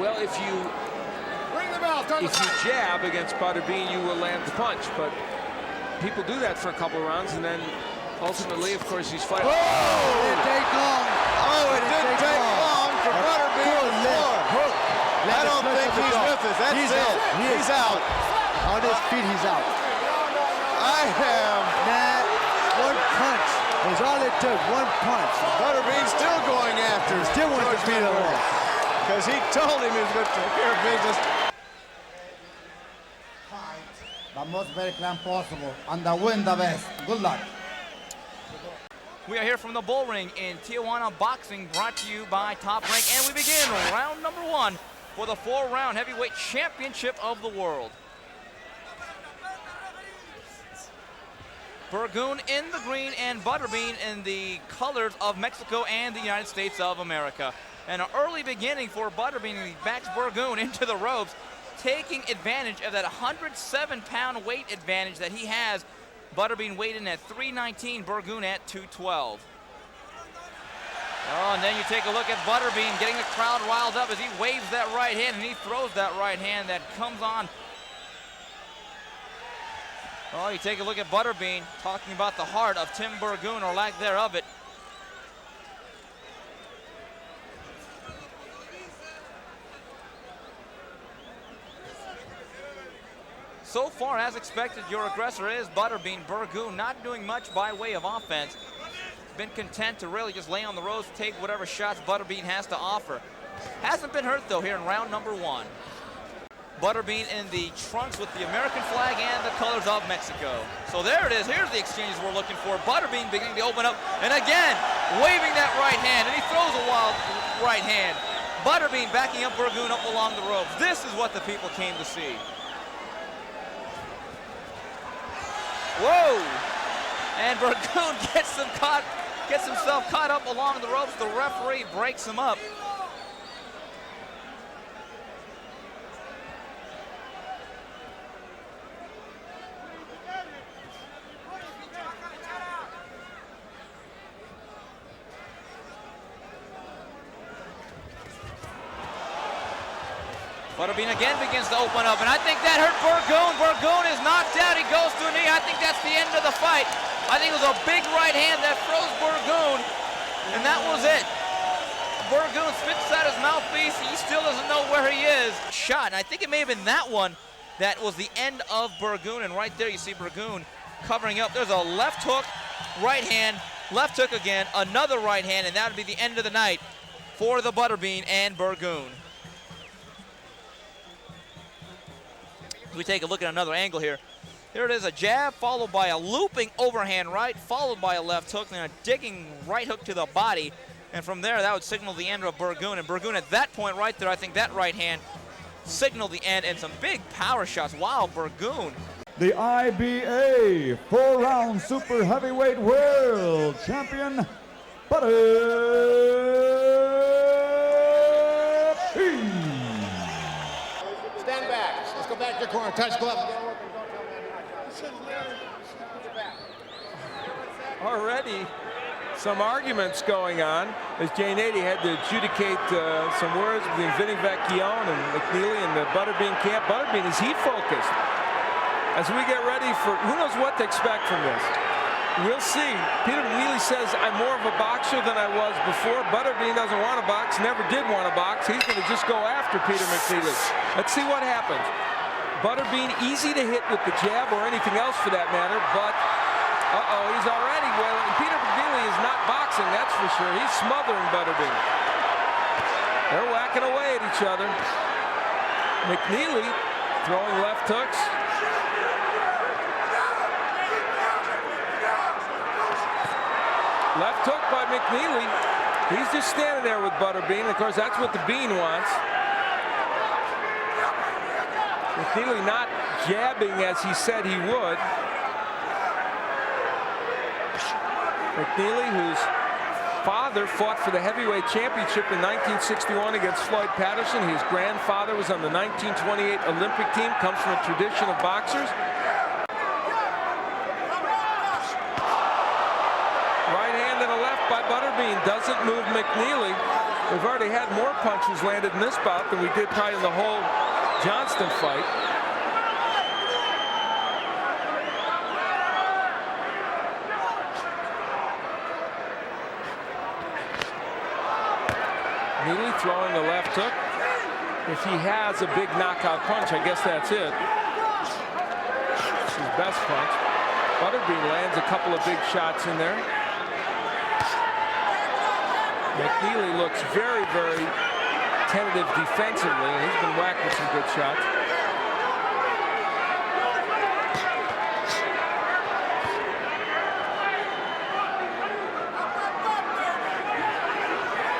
Well, if you jab against Butterbean, you will land the punch. But people do that for a couple of rounds, and then ultimately, of course, he's fighting. Oh! It didn't take long. Oh, it didn't take long for Butterbean on the floor. I don't think he's with us. That's it. He's out. On his feet, he's out. I have. That one punch is all it took. One punch. Butterbean still going after. Still wants to beat him up. Because he told him he was going to take care of business. The most very clean possible. And the win the best. Good luck. We are here from the Bull Ring in Tijuana Boxing, brought to you by Top Rank. And we begin round number 1 for the 4-round heavyweight championship of the world. Burgoon in the green and Butterbean in the colors of Mexico and the United States of America. And an early beginning for Butterbean. He backs Burgoon into the ropes, taking advantage of that 107-pound weight advantage that he has. Butterbean weighed in at 319, Burgoon at 212. Oh, and then you take a look at Butterbean getting the crowd riled up as he waves that right hand and he throws that right hand that comes on. Oh, you take a look at Butterbean talking about the heart of Tim Burgoon, or lack thereof it. So far, as expected, your aggressor is Butterbean. Burgoon not doing much by way of offense. Been content to really just lay on the ropes, take whatever shots Butterbean has to offer. Hasn't been hurt, though, here in round number 1. Butterbean in the trunks with the American flag and the colors of Mexico. So there it is. Here's the exchanges we're looking for. Butterbean beginning to open up, and again, waving that right hand, and he throws a wild right hand. Butterbean backing up Burgoon up along the ropes. This is what the people came to see. Whoa! And Burgoon gets himself caught up along the ropes. The referee breaks him up. Butterbean again begins to open up, and I think that hurt Burgoon. Burgoon is knocked out. He goes to a knee. I think that's the end of the fight. I think it was a big right hand that froze Burgoon, and that was it. Burgoon spits out his mouthpiece. He still doesn't know where he is. Shot, and I think it may have been that one that was the end of Burgoon, and right there you see Burgoon covering up. There's a left hook, right hand, left hook again, another right hand, and that would be the end of the night for the Butterbean and Burgoon. We take a look at another angle here. Here it is, a jab followed by a looping overhand right, followed by a left hook, then a digging right hook to the body. And from there, that would signal the end of Burgoon. And Burgoon at that point right there, I think that right hand signaled the end, and some big power shots. Wow, Burgoon. The IBA 4-round super heavyweight world champion, Butterbean. Stand back. Let's go back to your corner. Touch glove. Already some arguments going on as Jegen had to adjudicate some words between Vinny Vecchione and McNeely and the Butterbean camp. Butterbean is heat focused as we get ready for who knows what to expect from this. We'll see. Peter McNeely says I'm more of a boxer than I was before. Butterbean doesn't want to box, never did want to box. He's going to just go after Peter McNeely. Let's see what happens. Butterbean easy to hit with the jab or anything else for that matter, but he's already wailing. Peter McNeely is not boxing, that's for sure. He's smothering Butterbean. They're whacking away at each other. McNeely throwing left hooks. Left hook by McNeely. He's just standing there with Butterbean. Of course, that's what the Bean wants. McNeely not jabbing as he said he would. McNeely, whose father fought for the heavyweight championship in 1961 against Floyd Patterson. His grandfather was on the 1928 Olympic team, comes from a tradition of boxers. Right hand and a left by Butterbean. Doesn't move McNeely. We've already had more punches landed in this bout than we did probably in the whole Johnston fight. McNeely throwing the left hook. If he has a big knockout punch, I guess that's it. It's his best punch. Butterbean lands a couple of big shots in there. McNeely looks very, very tentative defensively. He's been whacked with some good shots.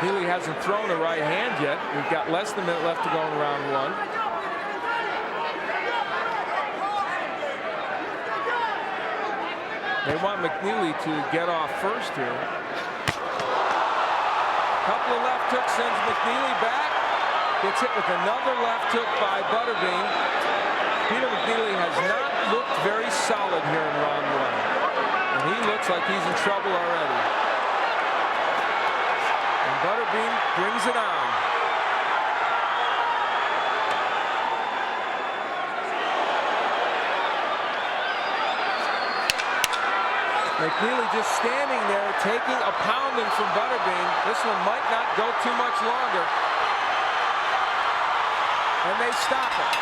McNeely hasn't thrown a right hand yet. We've got less than a minute left to go in round one. They want McNeely to get off first here. Couple of left hooks sends McNeely back. Gets hit with another left hook by Butterbean. Peter McNeely has not looked very solid here in round one. And he looks like he's in trouble already. And Butterbean brings it on. McNeely just standing there taking a pounding from Butterbean. This one might not go too much longer. And they stop it.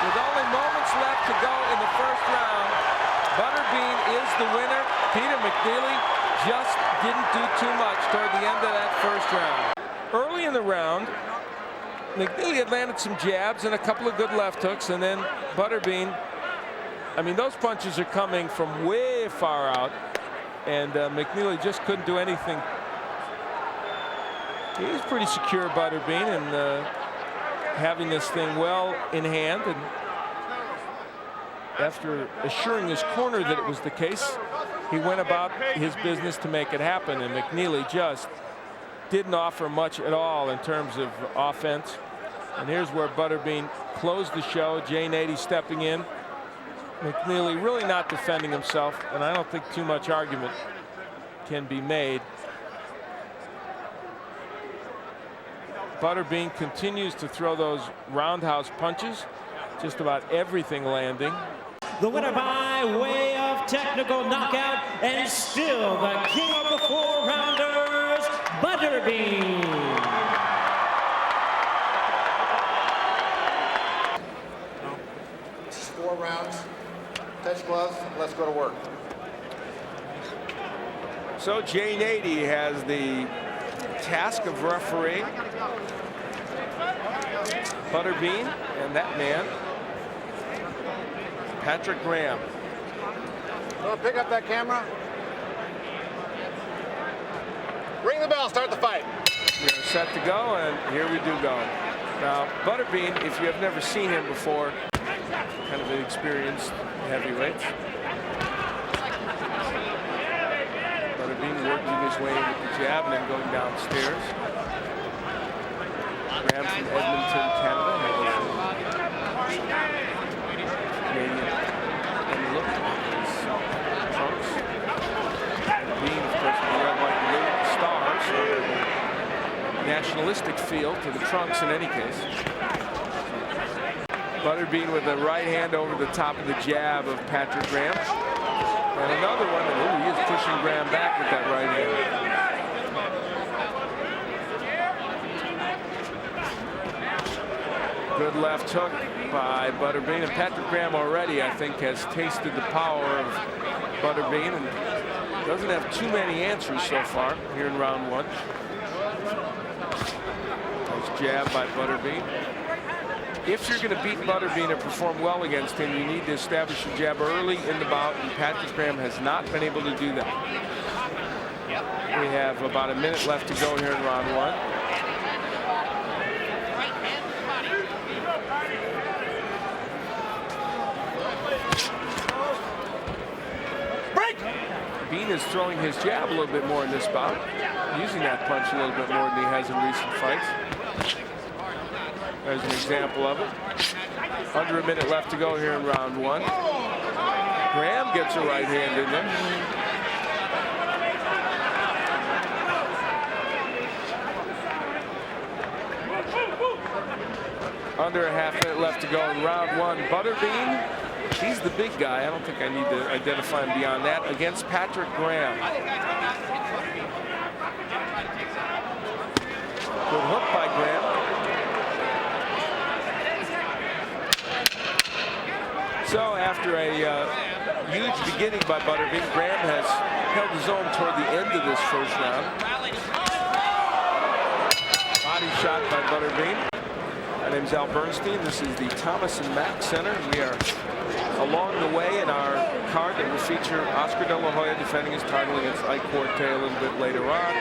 With only moments left to go in the first round, Butterbean is the winner. Peter McNeely just didn't do too much toward the end of that first round. Early in the round, McNeely had landed some jabs and a couple of good left hooks, and then Butterbean, I mean, those punches are coming from way far out, and McNeely just couldn't do anything. He's pretty secure, Butterbean, and having this thing well in hand. And after assuring his corner that it was the case, he went about his business to make it happen, and McNeely just didn't offer much at all in terms of offense. And here's where Butterbean closed the show. Jegen stepping in. McNeely really not defending himself, and I don't think too much argument can be made. Butterbean continues to throw those roundhouse punches, just about everything landing. The winner by way of technical knockout, and still the king of the four-rounders, Butterbean. It's 4 rounds. Touch gloves, let's go to work. So Jegen has the task of referee. Butterbean and that man, Patrick Graham. Want to pick up that camera? Ring the bell, start the fight. We're set to go, and here we do go. Now, Butterbean, if you have never seen him before, kind of an experienced heavyweight. Butterbean working his way with the jab and then going downstairs. Graham from Edmonton, Canada, has Canadian look on his trunks. Bean, of course, with the red, white, and blue stars, so a nationalistic feel to the trunks in any case. Butterbean with a right hand over the top of the jab of Patrick Graham. And another one, and he is pushing Graham back with that right hand. Good left hook by Butterbean. And Patrick Graham already, I think, has tasted the power of Butterbean and doesn't have too many answers so far here in round one. Nice jab by Butterbean. If you're going to beat Butterbean and perform well against him, you need to establish your jab early in the bout, and Patrick Graham has not been able to do that. We have about a minute left to go here in round one. Bean is throwing his jab a little bit more in this bout, using that punch a little bit more than he has in recent fights. There's an example of it. Under a minute left to go here in round one. Graham gets a right hand in there. Under a half-minute left to go in round one. Butterbean, he's the big guy. I don't think I need to identify him beyond that. Against Patrick Graham. Good hook by Graham. So after a huge beginning by Butterbean, Graham has held his own toward the end of this first round. Body shot by Butterbean. My name's Al Bernstein. This is the Thomas & Mack Center. We are along the way in our card that will feature Oscar De La Hoya defending his title against Ike Quartet a little bit later on.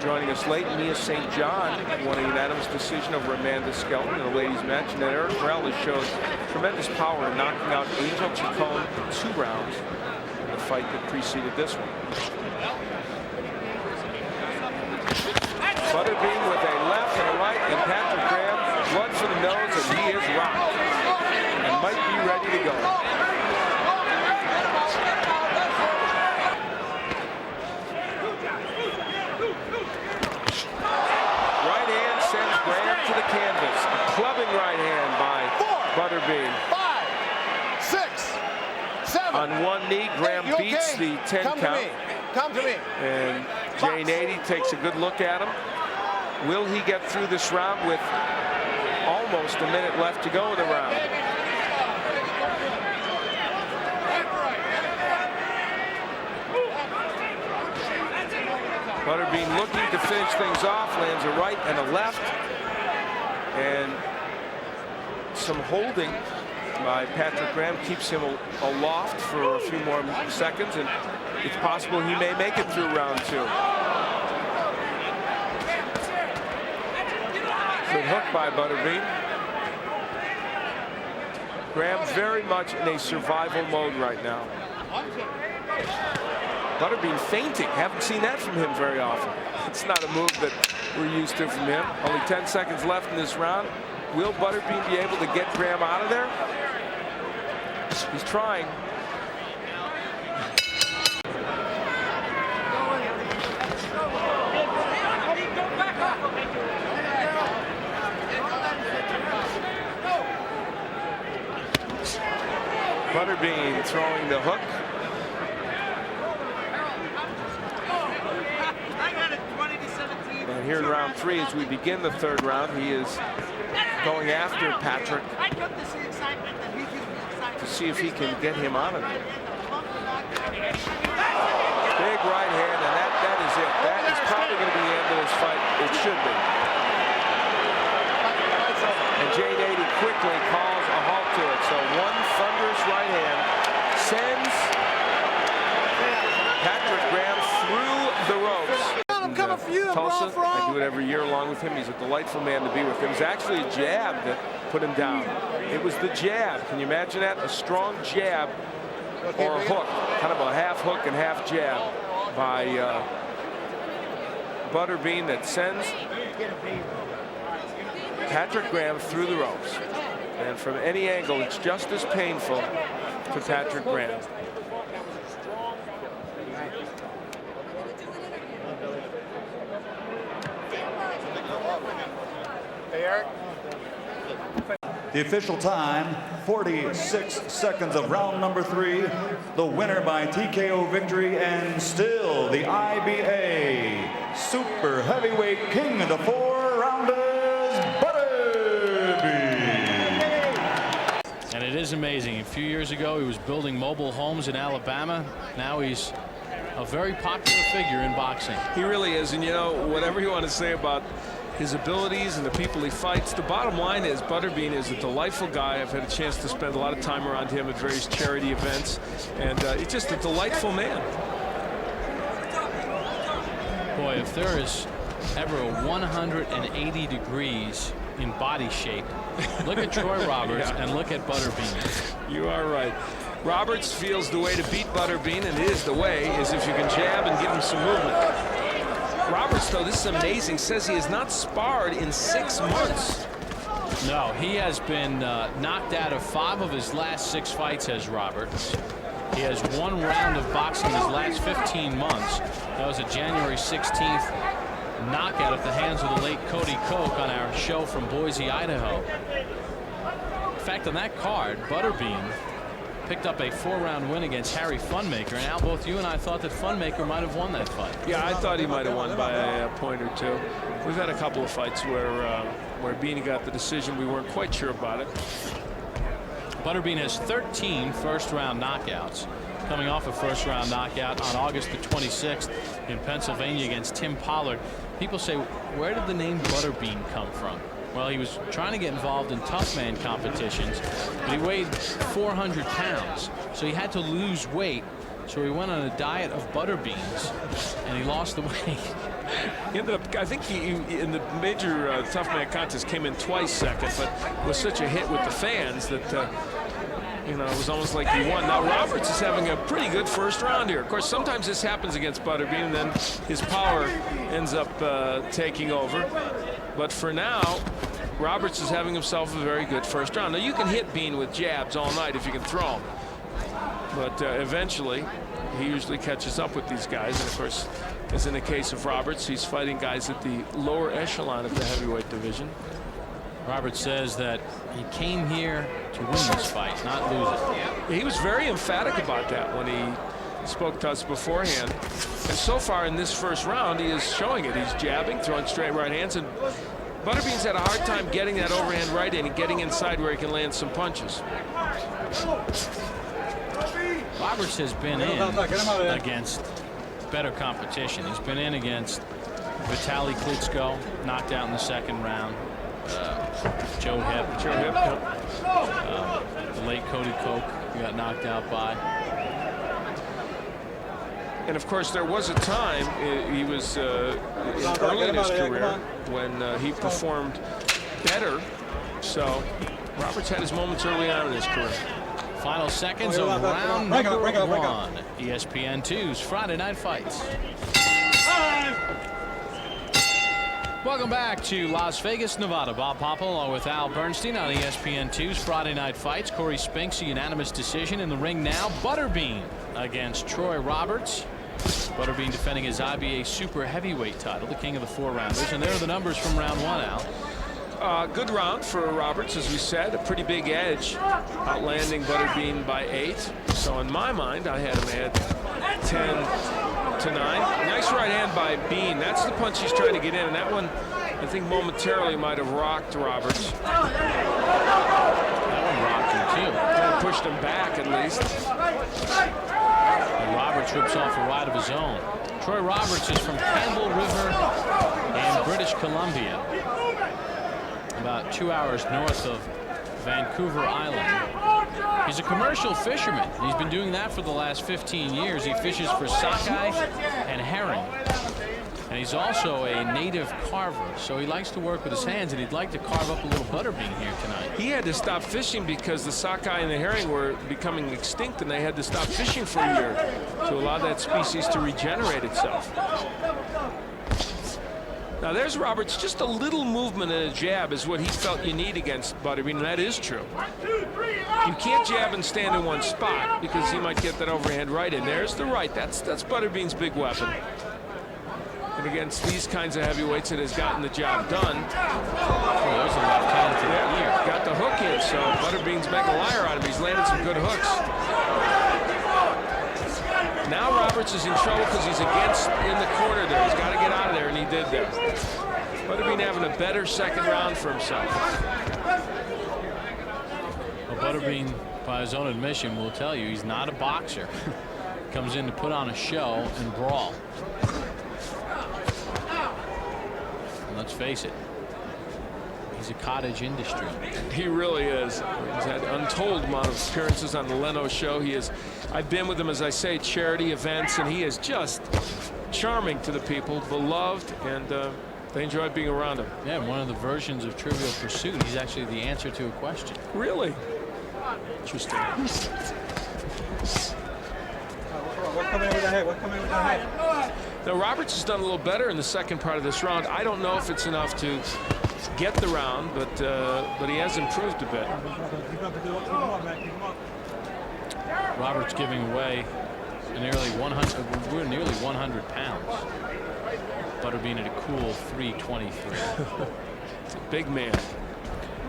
Joining us late, Mia St. John won a unanimous decision over Amanda Skelton in a ladies match. And then Eric Morales showed tremendous power in knocking out Angel Chacon in 2 rounds in the fight that preceded this one. Butterbean with a left and a right, and Patrick Graham, blood for the nose, and he is rocked and might be ready to go. Right hand sends Graham to the canvas. A clubbing right hand by Butterbean. 5, 6, 7. On one knee, Graham beats the 10 count. Come to me. And Jane 80 takes a good look at him. Will he get through this round with almost a minute left to go in the round? Butterbean looking to finish things off, lands a right and a left. And some holding by Patrick Graham keeps him aloft for a few more seconds, and it's possible he may make it through round 2. Good hook by Butterbean. Graham very much in a survival mode right now. Butterbean feinting. Haven't seen that from him very often. It's not a move that we're used to from him. Only 10 seconds left in this round. Will Butterbean be able to get Graham out of there? He's trying. Butterbean throwing the hook. And here in round 3, as we begin the 3rd round, he is going after Patrick to see if he can get him out of it. Big right hand, and that is it. That is probably going to be the end of this fight. It should be. And Jane 80 quickly calls a halt to it. So one thunderous right hand sends Patrick Graham through the ropes. Tulsa, I do it every year along with him. He's a delightful man to be with. It was actually a jab that put him down. It was the jab. Can you imagine that? A strong jab or a hook, kind of a half hook and half jab by Butterbean that sends Patrick Graham through the ropes. And from any angle, it's just as painful to Patrick Graham. Hey, Eric. The official time, 46 seconds of round number 3. The winner by TKO victory and still the IBA Super Heavyweight King of the 4-rounders, Butterbean. And it is amazing. A few years ago, he was building mobile homes in Alabama. Now he's a very popular figure in boxing. He really is. And, you know, whatever you want to say about his abilities and the people he fights, the bottom line is Butterbean is a delightful guy. I've had a chance to spend a lot of time around him at various charity events, and he's just a delightful man. Boy, if there is ever a 180 degrees in body shape, look at Troy Roberts and look at Butterbean. You are right. Roberts feels the way to beat Butterbean, and it is the way, is if you can jab and give him some movement. Roberts, though, this is amazing, says he has not sparred in 6 months. No, he has been knocked out of 5 of his last 6 fights as Roberts. He has 1 round of boxing in his last 15 months. That was a January 16th knockout at the hands of the late Cody Koch on our show from Boise, Idaho. In fact, on that card, Butterbean picked up a 4-round win against Harry Funmaker, and Al, both you and I thought that Funmaker might have won that fight. Yeah, I thought he might have won by a point or two. We've had a couple of fights where Beanie got the decision. We weren't quite sure about it. Butterbean has 13 first-round knockouts, coming off a first-round knockout on August the 26th in Pennsylvania against Tim Pollard. People say, where did the name Butterbean come from? Well, he was trying to get involved in tough man competitions, but he weighed 400 pounds, so he had to lose weight. So he went on a diet of butter beans, and he lost the weight. He ended up, I think he in the major tough man contest came in twice second, but was such a hit with the fans that you know, it was almost like he won. Now Roberts is having a pretty good first round here. Of course, sometimes this happens against Butterbean, and then his power ends up taking over. But for now, Roberts is having himself a very good first round. Now you can hit Bean with jabs all night if you can throw them, but eventually he usually catches up with these guys. And of course, as in the case of Roberts, he's fighting guys at the lower echelon of the heavyweight division. Roberts says that he came here to win this fight, not lose it. He was very emphatic about that when he spoke to us beforehand. And so far in this first round, he is showing it. He's jabbing, throwing straight right hands, and Butterbean's had a hard time getting that overhand right in and getting inside where he can land some punches. Roberts has been in against better competition. He's been in against Vitaly Klitschko, knocked out in the second round. Joe Hip, the late Cody Koch, he got knocked out by. And of course, there was a time he was early in his career when he performed better. So Roberts had his moments early on in his career. Final seconds of round number 1. ESPN 2's Friday Night Fights. Welcome back to Las Vegas, Nevada. Bob Popple along with Al Bernstein on ESPN 2's Friday Night Fights. Corey Spinks, a unanimous decision in the ring now. Butterbean against Troy Roberts. Butterbean defending his IBA super heavyweight title, the king of the 4-rounders. And there are the numbers from round 1, Al. Good round for Roberts, as we said. A pretty big edge, outlanding Butterbean by 8. So in my mind, I had him at 10-9. Nice right hand by Bean. That's the punch he's trying to get in, and that one, I think, momentarily might have rocked Roberts. That one rocked him too. Kind of pushed him back at least. And Roberts rips off a right of his own. Troy Roberts is from Campbell River in British Columbia, about 2 hours north of Vancouver Island. He's a commercial fisherman. He's been doing that for the last 15 years. He fishes for sockeye and herring. And he's also a native carver, so he likes to work with his hands, and he'd like to carve up a little Butterbean here tonight. He had to stop fishing because the sockeye and the herring were becoming extinct, and they had to stop fishing for a year to allow that species to regenerate itself. Now there's Roberts. Just a little movement and a jab is what he felt you need against Butterbean, and that is true. You can't jab and stand in one spot because he might get that overhand right in. There's the right. That's Butterbean's big weapon. And against these kinds of heavyweights, it has gotten the job done. Oh, there's a left hand to the ear. Got the hook in, so Butterbean's making a liar out of him. He's landed some good hooks. Now Roberts is in trouble because he's against in the corner there. He's got to get out of there, and he did there. Butterbean having a better second round for himself. Well, Butterbean, by his own admission, will tell you he's not a boxer. Comes in to put on a show and brawl. And let's face it, he's a cottage industry. He really is. He's had untold amount of appearances on the Leno show. I've been with him, as I say, charity events, and he is just charming to the people, beloved, and they enjoy being around him. Yeah, one of the versions of Trivial Pursuit, he's actually the answer to a question. Really? Interesting. What's coming with the head? What's coming with the head? Now Roberts has done a little better in the second part of this round. I don't know if it's enough to get the round, but he has improved a bit. Roberts giving away nearly 100 pounds. Butterbean at a cool 3:23. It's a big man.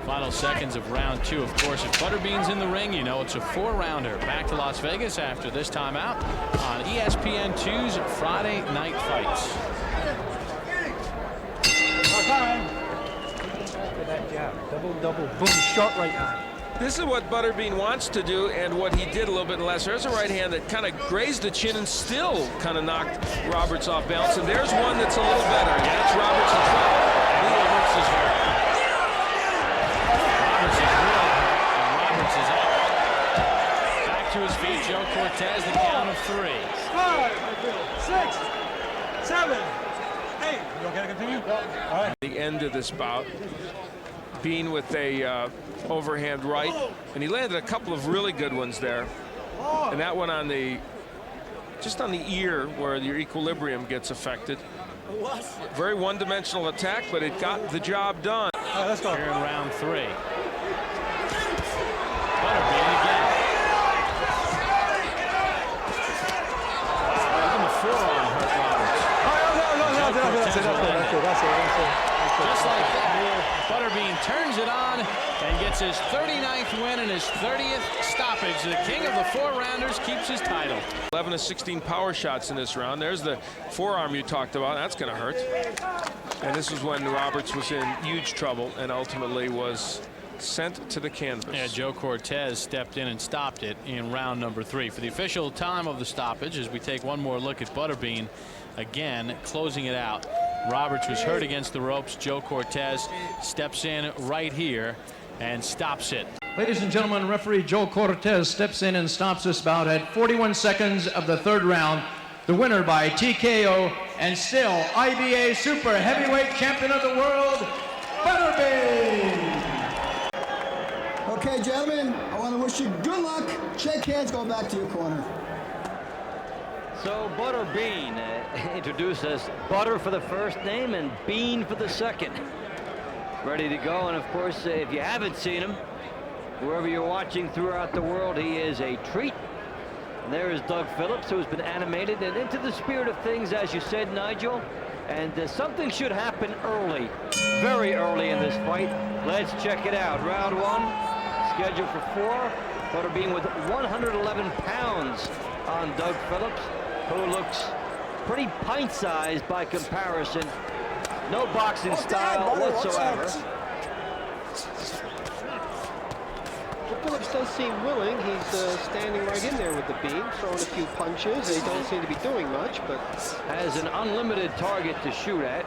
Final seconds of round 2. Of course, if Butterbean's in the ring, you know it's a 4-rounder. Back to Las Vegas after this timeout on ESPN2's Friday Night Fights. That jab. Double, boom, short right hand. This is what Butterbean wants to do and what he did a little bit less. There's a right hand that kind of grazed the chin and still kind of knocked Roberts off balance. And there's one that's a little better. And that's Roberts in trouble. Roberts is hurt. Roberts is real hurt. And Roberts is up. Back to his feet. Joe Cortez, the count of 3. 5, 6, 7, 8. You okay to continue? All right. The end of this bout, Bean with a overhand right, and he landed a couple of really good ones there, and that one on the just on the ear where your equilibrium gets affected. Very one-dimensional attack, but it got the job done. All right, let's go. Here in round 3. Butterbean again. Even the forearm hurt Roberts. That's it. Just like that, Butterbean turns it on and gets his 39th win and his 30th stoppage. The king of the 4-rounders keeps his title. 11 of 16 power shots in this round. There's the forearm you talked about. That's going to hurt. And this was when Roberts was in huge trouble and ultimately was sent to the canvas. Yeah, Joe Cortez stepped in and stopped it in round number 3. For the official time of the stoppage, as we take one more look at Butterbean, again, closing it out. Roberts was hurt against the ropes. Joe Cortez steps in right here and stops it. Ladies and gentlemen, referee Joe Cortez steps in and stops this bout at 41 seconds of the 3rd round. The winner by TKO and still IBA Super Heavyweight Champion of the World, Butterbean. Okay, gentlemen, I want to wish you good luck. Shake hands, go back to your corner. So Butterbean introduced as Butter for the first name and Bean for the second. Ready to go, and of course, if you haven't seen him, wherever you're watching throughout the world, he is a treat. And there is Doug Phillips, who has been animated and into the spirit of things, as you said, Nigel. And something should happen early, very early in this fight. Let's check it out. Round 1, scheduled for 4. Butterbean with 111 pounds on Doug Phillips, who looks pretty pint-sized by comparison. No boxing style whatsoever. Well, Phillips does seem willing. He's standing right in there with the beam, throwing a few punches. They don't seem to be doing much, but has an unlimited target to shoot at.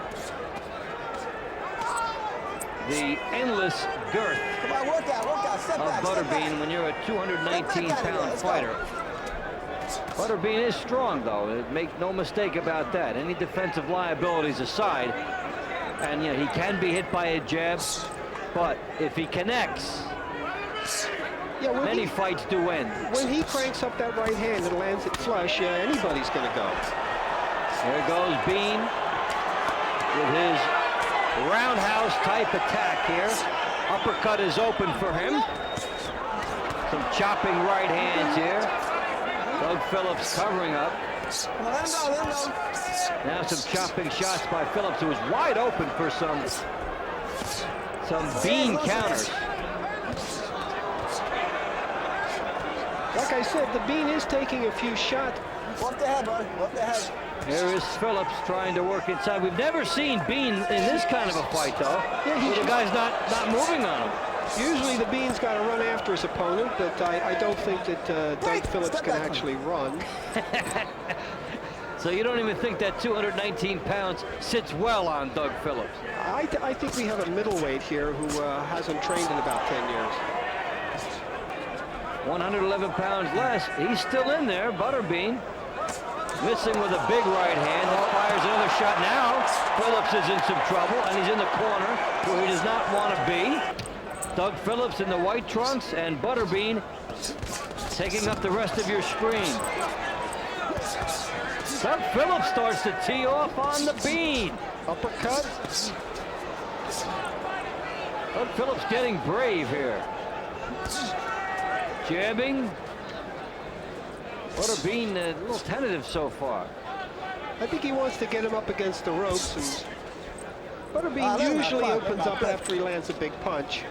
The endless girth of Butterbean when you're a 219-pound fighter. Butterbean is strong, though. Make no mistake about that. Any defensive liabilities aside, and you know, he can be hit by a jab, but if he connects, many fights do end. When he cranks up that right hand and lands it flush, anybody's going to go. There goes Bean with his roundhouse type attack here. Uppercut is open for him. Some chopping right hands here. Doug Phillips covering up. Now some chopping shots by Phillips, who is wide open for some Bean counters. Like I said, the Bean is taking a few shots. Off the head, buddy. Off the head. There is Phillips trying to work inside. We've never seen Bean in this kind of a fight, though. Yeah, the guy's not moving on him. Usually the Bean's got to run after his opponent, but I don't think that Doug Phillips can actually run. So you don't even think that 219 pounds sits well on Doug Phillips? I think we have a middleweight here who hasn't trained in about 10 years. 111 pounds less. He's still in there, Butterbean. Missing with a big right hand that fires another shot. Now Phillips is in some trouble, and he's in the corner where he does not want to be. Doug Phillips in the white trunks, and Butterbean taking up the rest of your screen. Doug Phillips starts to tee off on the Bean. Uppercut. Doug Phillips getting brave here. Jabbing. Butterbean a little tentative so far. I think he wants to get him up against the ropes, and Butterbean usually opens up after he lands a big punch.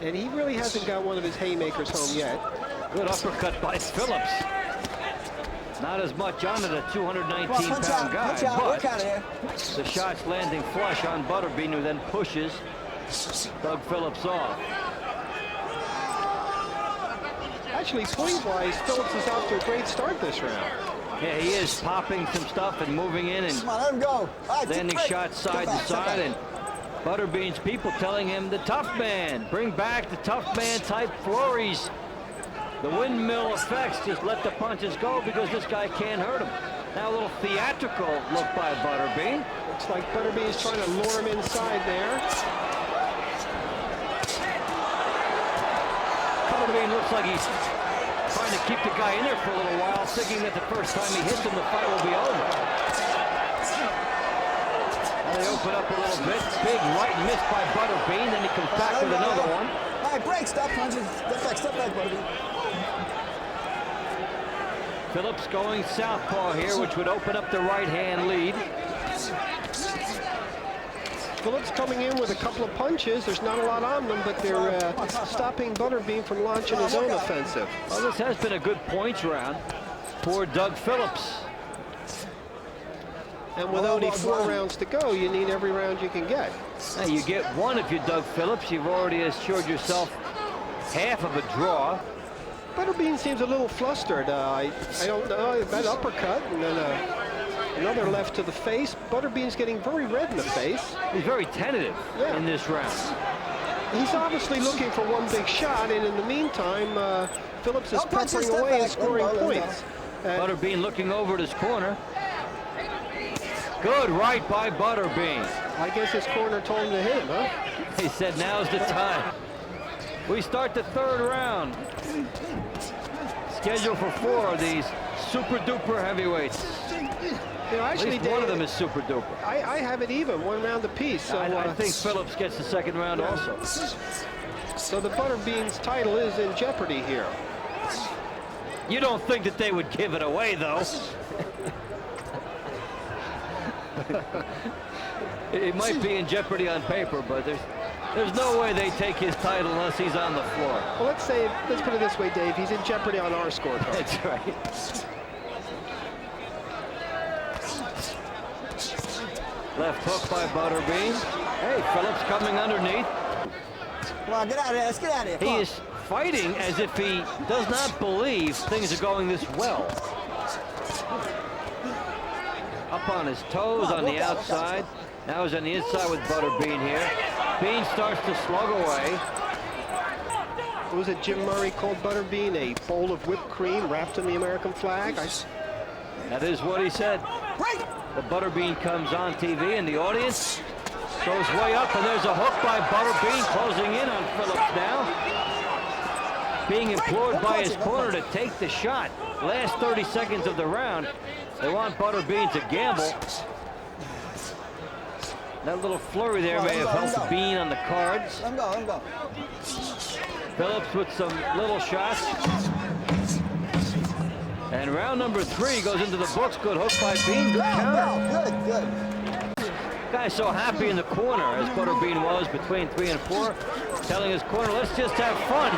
And he really hasn't got one of his haymakers home yet. Good uppercut by Phillips. Not as much onto the 219-pound guy, but the shot's landing flush on Butterbean, who then pushes Doug Phillips off. Actually, point-wise, Phillips is off to a great start this round. Yeah, he is popping some stuff and moving in and Let him go. landing shots side to side. And Butterbean's people telling him, the tough man, bring back the tough man type flurries. The windmill effects, just let the punches go because this guy can't hurt him. Now a little theatrical look by Butterbean. Looks like Butterbean's trying to lure him inside there. Butterbean looks like he's trying to keep the guy in there for a little while, thinking that the first time he hits him, the fight will be over. And they open up a little bit. Big right miss by Butterbean, then he comes back with another one. All right, break, stop punches. Step back, Butterbean. Phillips going southpaw here, which would open up the right-hand lead. Phillips coming in with a couple of punches. There's not a lot on them, but they're stopping Butterbean from launching his own offensive. Well, this has been a good points round for Doug Phillips. And with only 4 rounds to go, you need every round you can get. Now, you get one if you're Doug Phillips. You've already assured yourself half of a draw. Butterbean seems a little flustered. I don't know, that uppercut and then another left to the face. Butterbean's getting very red in the face. He's very tentative in this round. He's obviously looking for one big shot, and in the meantime, Phillips is peppering away and scoring points. Butterbean looking over at his corner. Good right by Butterbean. I guess his corner told him to hit him, huh? He said, now's the time. We start the third round. Scheduled for 4 of these super duper heavyweights. You know, actually, at least one of them is super duper. I have it even, 1 round apiece. So I think Phillips gets the second round also. So the Butterbean's title is in jeopardy here. You don't think that they would give it away, though? It might be in jeopardy on paper, but there's no way they take his title unless he's on the floor. Well, let's put it this way, Dave. He's in jeopardy on our scorecard. That's right. Left hook by Butterbean. Hey, Phillips coming underneath. Come on, get out of there. Let's get out of here. He is fighting as if he does not believe things are going this well. Up on his toes on the outside. Now he's on the inside with Butterbean here. Bean starts to slug away. What was it Jim Murray called Butterbean? A bowl of whipped cream wrapped in the American flag? That is what he said. The Butterbean comes on TV and the audience goes way up, and there's a hook by Butterbean closing in on Phillips now. Being implored by his corner to take the shot. Last 30 seconds of the round. They want Butterbean to gamble. That little flurry there may have helped Bean on the cards. Let him go. Phillips with some little shots. And round number 3 goes into the books. Good hook by Bean. Good counter. Good. Guy's so happy in the corner, as Butterbean was between 3 and 4, telling his corner, let's just have fun.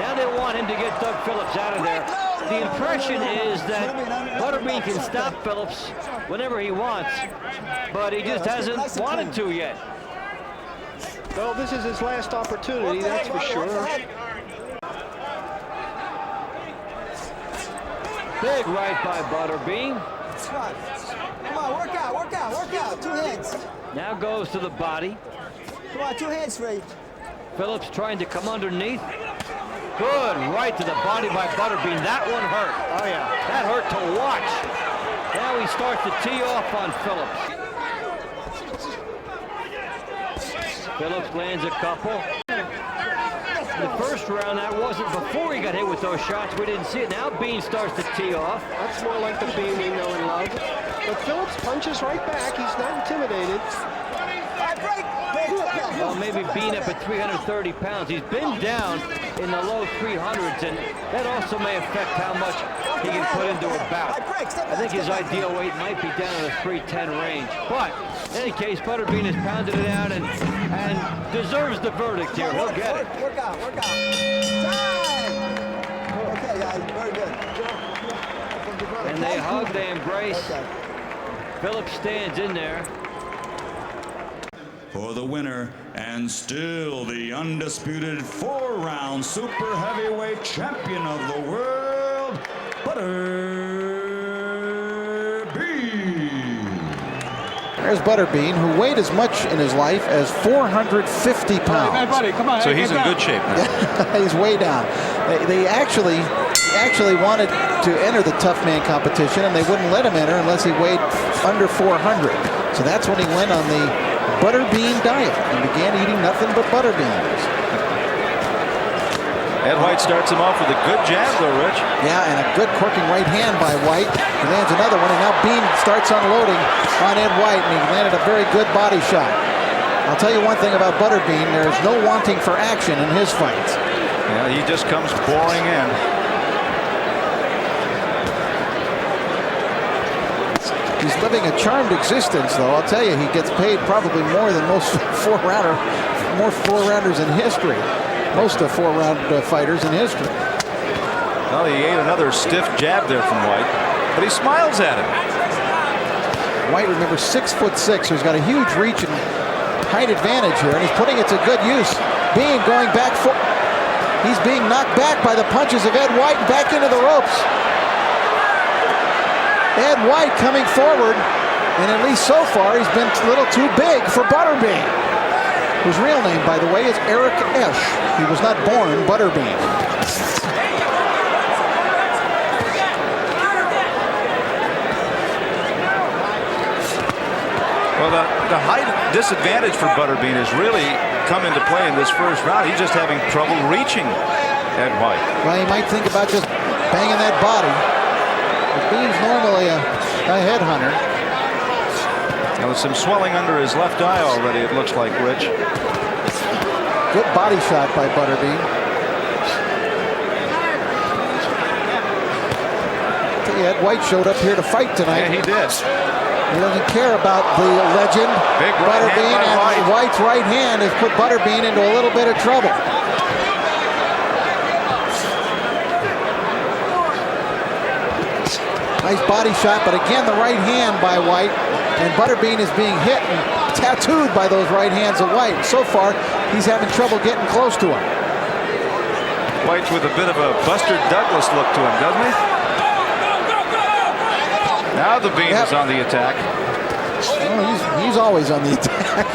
Now they want him to get Doug Phillips out of there. The impression is that Butterbean can stop Phillips whenever he wants, but he just hasn't wanted to yet. Well, this is his last opportunity, that's for sure. Big right by Butterbean. Come on, work out. 2 hands. Now goes to the body. Come on, 2 hands straight. Phillips trying to come underneath. Good right to the body by Butterbean. That one hurt. Oh, yeah. That hurt to watch. Now he starts to tee off on Phillips. Phillips lands a couple. In the first round, that wasn't before he got hit with those shots. We didn't see it. Now Bean starts to tee off. That's more like the Bean we know and love. But Phillips punches right back. He's not intimidated. All right, break. well, maybe being up at 330 pounds. He's been down in the low 300s, and that also may affect how much he can put into a bout. I think his ideal weight might be down in the 310 range. But in any case, Butterbean has pounded it out and deserves the verdict here. He'll get it. Work out. Time! Okay, guys, very good. And they hug, they embrace. Okay. Phillips stands in there. For the winner, and still the undisputed 4-round super heavyweight champion of the world, Butterbean. There's Butterbean, who weighed as much in his life as 450 pounds. Hey, buddy, come on. So he's in good shape now. He's way down. They actually wanted to enter the tough man competition, and they wouldn't let him enter unless he weighed under 400. So that's when he went on the Butterbean diet and began eating nothing but Butterbeans. Ed White starts him off with a good jab, though, Rich. Yeah, and a good corking right hand by White. He lands another one, and now Bean starts unloading on Ed White, and he landed a very good body shot. I'll tell you one thing about Butterbean, there's no wanting for action in his fights. Yeah, he just comes pouring in. He's living a charmed existence, though. I'll tell you, he gets paid probably more than most four-rounders in history. Most of four-round fighters in history. Well, he ate another stiff jab there from White, but he smiles at him. White, remember, 6'6", who's got a huge reach and height advantage here, and he's putting it to good use. Bean going back for... He's being knocked back by the punches of Ed White and back into the ropes. Ed White coming forward, and at least so far, he's been a little too big for Butterbean, whose real name, by the way, is Eric Esch. He was not born Butterbean. Well, the height disadvantage for Butterbean has really come into play in this first round. He's just having trouble reaching Ed White. Well, he might think about just banging that body. Bean's normally a headhunter. There was some swelling under his left eye already, it looks like, Rich. Good body shot by Butterbean. Ed White showed up here to fight tonight. Yeah, he did. He doesn't care about the legend. Big right Butterbean, hand by and White. White's right hand has put Butterbean into a little bit of trouble. Nice body shot, but again the right hand by White, and Butterbean is being hit and tattooed by those right hands of White. So far, he's having trouble getting close to him. White's with a bit of a Buster Douglas look to him, doesn't he? Now the Bean is on the attack. Oh, he's always on the attack.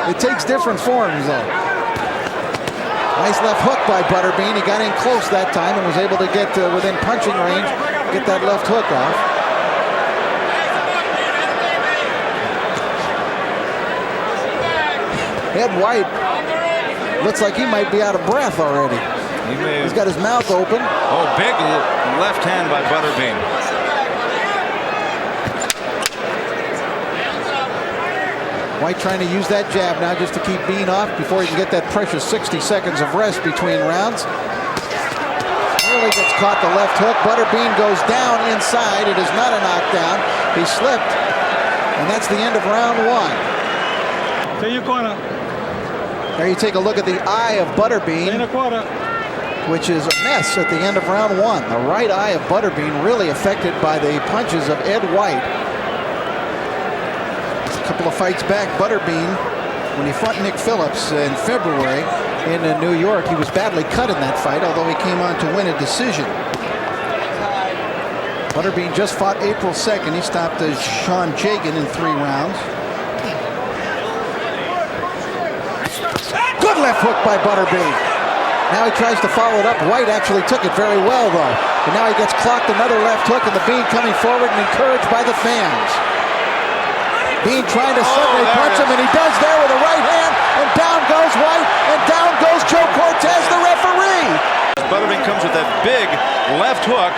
It takes different forms, though. Nice left hook by Butterbean. He got in close that time and was able to get within punching range, get that left hook off. Ed White looks like he might be out of breath already. He's got his mouth open. Oh, big left hand by Butterbean. White trying to use that jab now just to keep Bean off before he can get that precious 60 seconds of rest between rounds. Nearly gets caught the left hook. Butterbean goes down inside. It is not a knockdown. He slipped, and that's the end of round one. To your corner. There you take a look at the eye of Butterbean, which is a mess at the end of round one. The right eye of Butterbean really affected by the punches of Ed White. A couple of fights back, Butterbean, when he fought Nick Phillips in February in New York, he was badly cut in that fight, although he came on to win a decision. Butterbean just fought April 2nd. He stopped Jegen in 3 rounds. Good left hook by Butterbean. Now he tries to follow it up. White actually took it very well, though. And now he gets clocked another left hook, and the Bean coming forward and encouraged by the fans. Bean trying to suddenly punch him, and he does there with a right hand, and down goes White, and down goes Joe Cortez, the referee. Butterbean comes with that big left hook,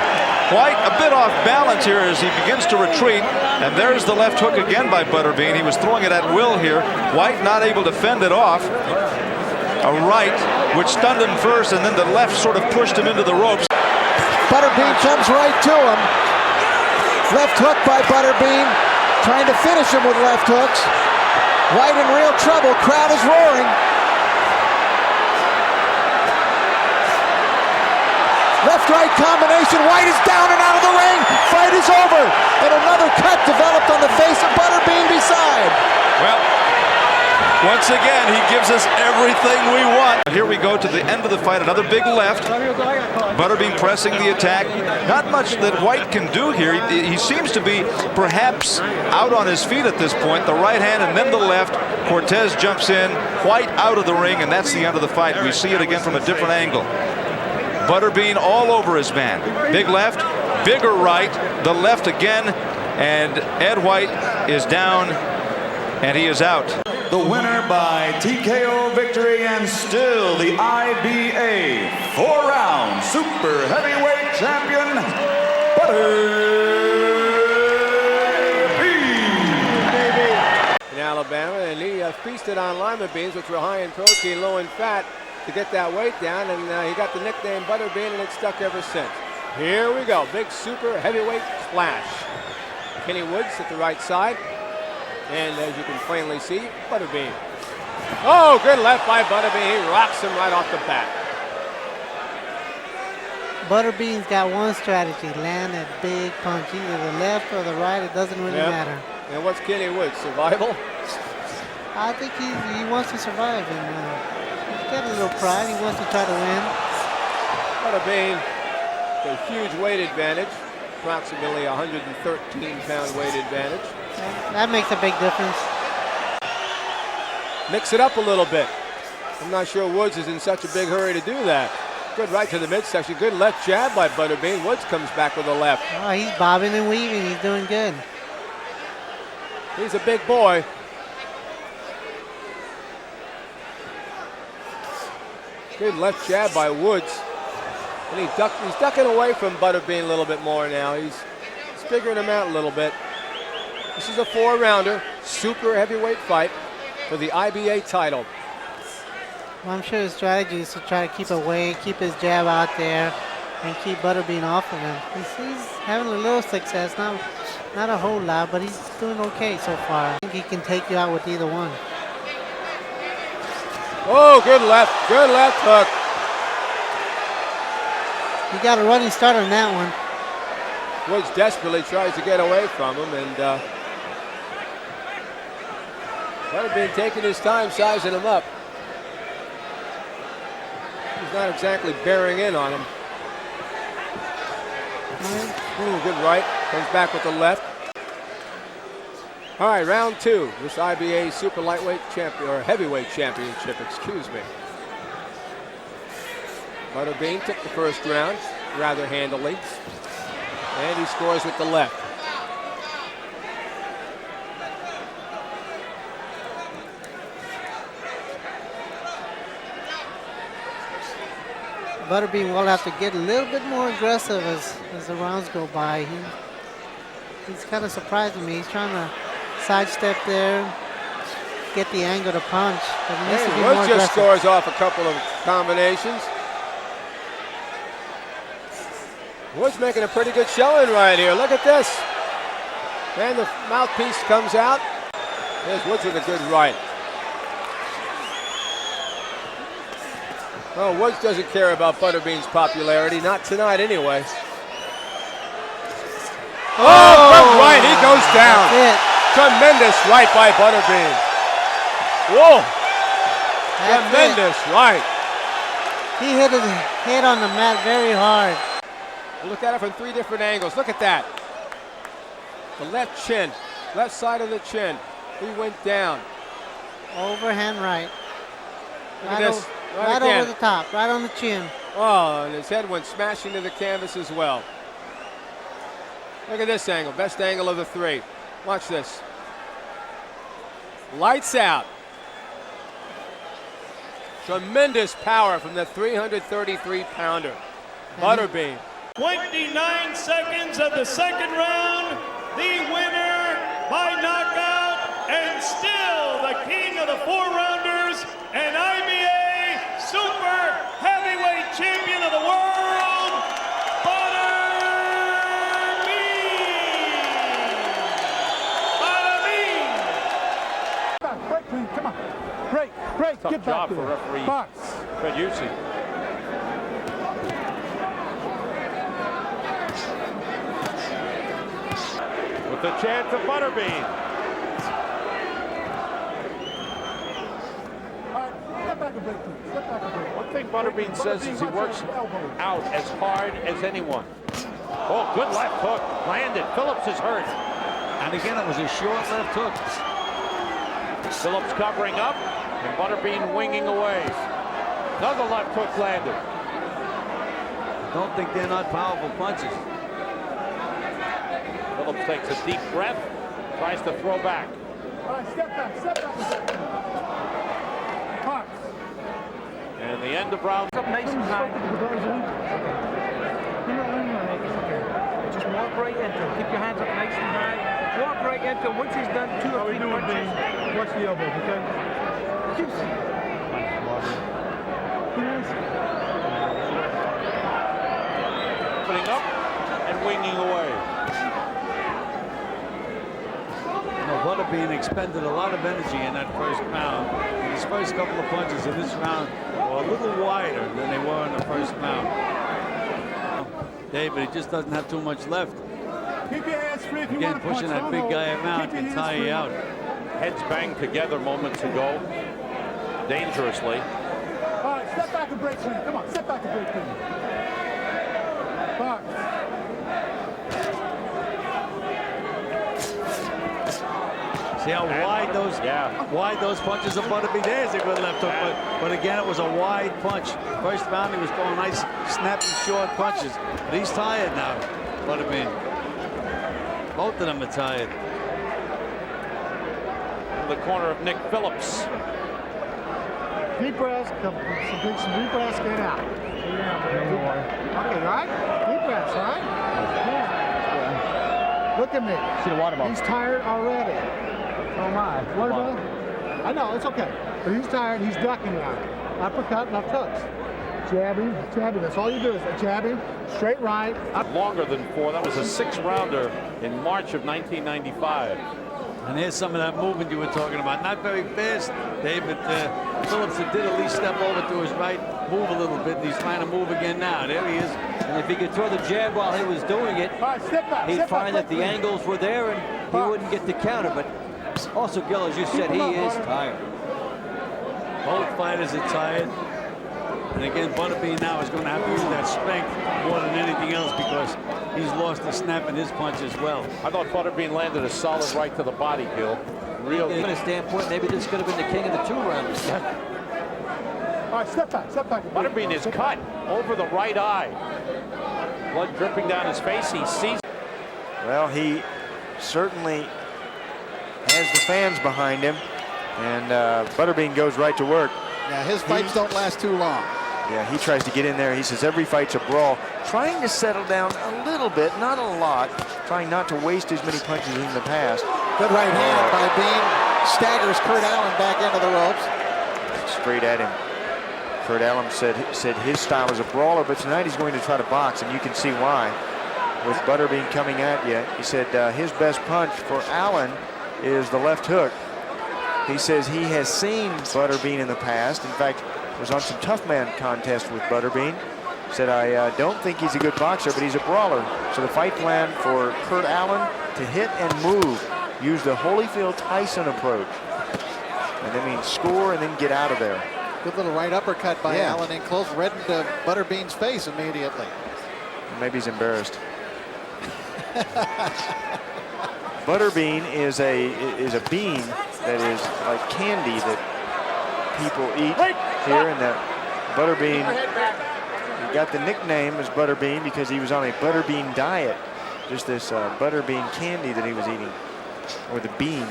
White a bit off balance here as he begins to retreat, and there's the left hook again by Butterbean. He was throwing it at will here. White not able to fend it off. A right, which stunned him first, and then the left sort of pushed him into the ropes. Butterbean comes right to him. Left hook by Butterbean, trying to finish him with left hooks. White in real trouble, crowd is roaring. Left-right combination, White is down and out of the ring. Fight is over, and another cut developed on the face of Butterbean beside. Well, once again, he gives us everything we want. Here we go to the end of the fight, another big left. Butterbean pressing the attack. Not much that White can do here. He seems to be perhaps out on his feet at this point. The right hand and then the left. Cortez jumps in, White out of the ring, and that's the end of the fight. We see it again from a different angle. Butterbean all over his man. Big left, bigger right, the left again, and Ed White is down, and he is out. The winner by TKO victory and still the IBA 4-round super heavyweight champion, Butterbean. In Alabama, and he feasted on lima beans, which were high in protein, low in fat, to get that weight down, and he got the nickname Butterbean, and it's stuck ever since. Here we go, big super heavyweight splash. Kenny Woods at the right side. And as you can plainly see, Butterbean. Oh, good left by Butterbean. He rocks him right off the bat. Butterbean's got one strategy, land that big punch, either the left or the right, it doesn't really matter. And what's Kenny Woods, survival? I think he wants to survive, and he's got a little pride. He wants to try to win. Butterbean, a huge weight advantage, approximately 113-pound weight advantage. That makes a big difference. Mix it up a little bit. I'm not sure Woods is in such a big hurry to do that. Good right to the midsection. Good left jab by Butterbean. Woods comes back with a left. Oh, he's bobbing and weaving. He's doing good. He's a big boy. Good left jab by Woods. And he's ducking away from Butterbean a little bit more now. He's figuring him out a little bit. This is a 4-rounder, super heavyweight fight for the IBA title. Well, I'm sure his strategy is to try to keep away, keep his jab out there, and keep Butterbean off of him. He's having a little success, not a whole lot, but he's doing okay so far. I think he can take you out with either one. Oh, good left hook. He got a running start on that one. Woods desperately tries to get away from him, and Butterbean taking his time, sizing him up. He's not exactly bearing in on him. Ooh, good right. Comes back with the left. All right, round 2. This IBA super lightweight champion, or heavyweight championship, excuse me. Butterbean took the first round rather handily. And he scores with the left. Butterbean will have to get a little bit more aggressive as the rounds go by. He's kind of surprising me. He's trying to sidestep there, get the angle to punch. But he needs to be more Woods just scores off a couple of combinations. Woods making a pretty good showing right here. Look at this. And the mouthpiece comes out. There's Woods with a good right. Well, Woods doesn't care about Butterbean's popularity. Not tonight anyway. Oh, good right. He goes down. Tremendous right by Butterbean. Whoa. Tremendous right. He hit his head on the mat very hard. Look at it from 3 different angles. Look at that. The left chin, left side of the chin. He went down. Overhand right. Look at this. Right over the top, right on the chin. Oh, and his head went smashing to the canvas as well. Look at this angle, best angle of the 3. Watch this. Lights out. Tremendous power from the 333-pounder. Butterbean. 29 seconds of the second round, the winner by knockout and still the king of the 4-rounders and IBA Super Heavyweight Champion of the World, Butterbean. Come on. Break. Tough Get job back for there. referee Box. Fred Yusi. With the chance of Butterbean. Step back and break, please. Step back and break. One thing Butterbean says is he works out as hard as anyone. Oh, good left hook. Landed. Phillips is hurt. And again, it was a short left hook. Phillips covering up, and Butterbean winging away. Another left hook landed. Don't think they're not powerful punches. Phillips takes a deep breath, tries to throw back. All right, step back. Box. And the end of round. Up nice and high. Just walk right into him. Keep your hands up nice and high. Walk right into him. Once he's done 2 or 3 punches. Watch the elbows, okay? Opening up and winging away. Butterbean expended a lot of energy in that first round. And his first couple of punches in this round were a little wider than they were in the first round. David, he just doesn't have too much left. Keep your hands free if you Again, want to pushing punch. that big guy around can tire you out. Heads banged together moments ago, dangerously. All right, step back and break clean. Come on, step back and break clean. Box. See how wide those punches of Butterbean. There's a good left hook, but again, it was a wide punch. First round, he was throwing nice, snappy, short punches. But he's tired now, Butterbean. Both of them are tired. The corner of Nick Phillips. Deep breaths, some deep breaths, get out. Okay, all right? Deep breaths, all right? Yeah. Look at me. See the water bottle. He's tired already. Oh my. What about? I know, it's okay. But he's tired, he's ducking now. Uppercut, left hooks. Jabbing, that's all you do is jabbing, straight right. Longer than 4. That was a 6-rounder in March of 1995. And here's some of that movement you were talking about. Not very fast, David. Phillips did at least step over to his right, move a little bit, and he's trying to move again now. There he is. And if he could throw the jab while he was doing it, he'd find that the angles were there and he wouldn't get the counter. But also, Gil, as you said, he is tired. Both fighters are tired. And again, Butterbean now is going to have to use that strength more than anything else because he's lost the snap in his punch as well. I thought Butterbean landed a solid right to the body, Gil. From a standpoint, maybe this could have been the king of the 2-rounders. All right, step back. Butterbean is cut over the right eye. Blood dripping down his face. He sees. Well, he certainly has the fans behind him, and Butterbean goes right to work. Yeah, his fights don't last too long. Yeah, he tries to get in there. He says every fight's a brawl. Trying to settle down a little bit, not a lot. Trying not to waste as many punches as in the past. Good right hand by Bean. Staggers Curt Allan back into the ropes. Straight at him. Curt Allan said his style is a brawler, but tonight he's going to try to box, and you can see why. With Butterbean coming at you, he said his best punch for Allan is the left hook. He says he has seen Butterbean in the past. In fact, was on some tough man contests with Butterbean. Said, I don't think he's a good boxer, but he's a brawler. So the fight plan for Curt Allan to hit and move. Use the Holyfield Tyson approach. And that means score and then get out of there. Good little right uppercut by Allan in close, reddened Butterbean's face immediately. Maybe he's embarrassed. Butterbean is a bean that is like candy that people eat here, and that Butterbean, he got the nickname as Butterbean because he was on a Butterbean diet. Just this Butterbean candy that he was eating, or the bean.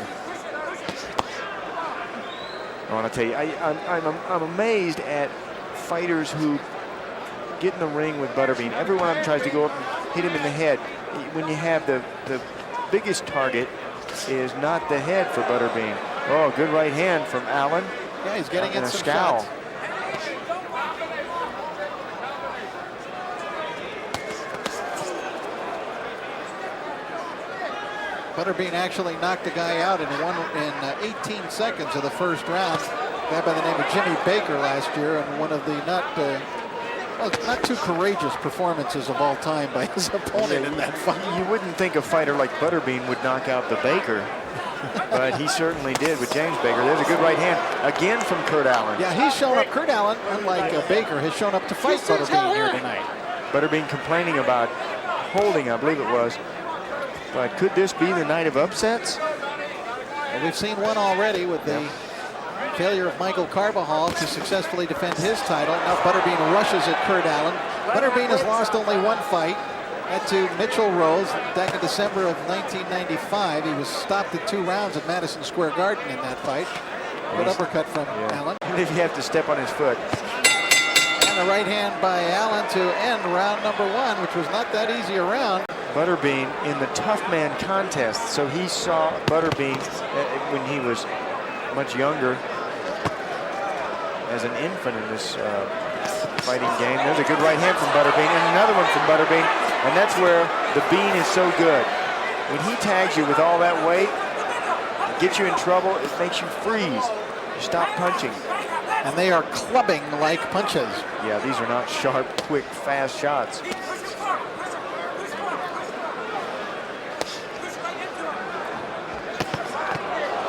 I want to tell you, I'm amazed at fighters who get in the ring with Butterbean. Every one of them tries to go up and hit him in the head. When you have the biggest target is not the head for Butterbean. Oh, good right hand from Allan. Yeah, he's getting in a some scowl. shots. Butterbean actually knocked the guy out in 18 seconds of the first round. A guy by the name of Jimmy Baker last year, and one of the not too courageous performances of all time by his opponent in that fight. You wouldn't think a fighter like Butterbean would knock out the Baker, but he certainly did with James Baker. There's a good right hand again from Curt Allan. Yeah, he's shown up. Curt Allan, unlike Baker, has shown up to fight Butterbean here tonight. Butterbean complaining about holding, I believe it was. But could this be the night of upsets? Well, we've seen one already with the failure of Michael Carbajal to successfully defend his title. Now Butterbean rushes at Curt Allan. Butterbean has lost only one fight. That to Mitchell Rose back in December of 1995. He was stopped at 2 rounds at Madison Square Garden in that fight. Good uppercut from Allan. Even if you have to step on his foot. And a right hand by Allan to end round number 1, which was not that easy a round. Butterbean in the tough man contest. So he saw Butterbean when he was much younger as an infant in this fighting game. There's a good right hand from Butterbean and another one from Butterbean. And that's where the bean is so good. When he tags you with all that weight, it gets you in trouble, it makes you freeze. You stop punching. And they are clubbing like punches. Yeah, these are not sharp, quick, fast shots.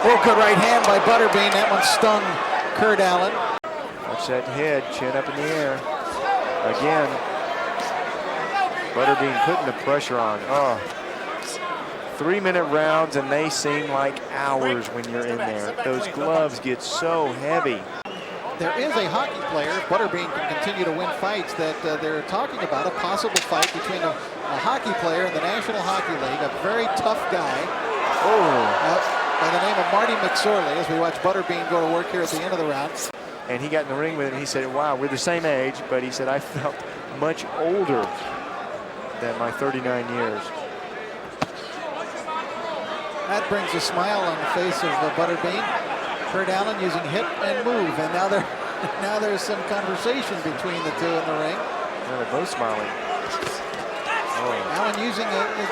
Oh, good right hand by Butterbean. That one stung Curt Allan. Watch that head, chin up in the air. Again, Butterbean putting the pressure on. Oh, 3-minute rounds, and they seem like hours when you're in there. Those gloves get so heavy. There is a hockey player, if Butterbean can continue to win fights, that they're talking about a possible fight between a hockey player in the National Hockey League, a very tough guy. By the name of Marty McSorley, as we watch Butterbean go to work here at the end of the round. And he got in the ring with him. He said, wow, we're the same age, but he said, I felt much older than my 39 years. That brings a smile on the face of Butterbean. Curt Allan using hip and move, and now there's some conversation between the two in the ring. Well, they're both smiling. Oh. Allan has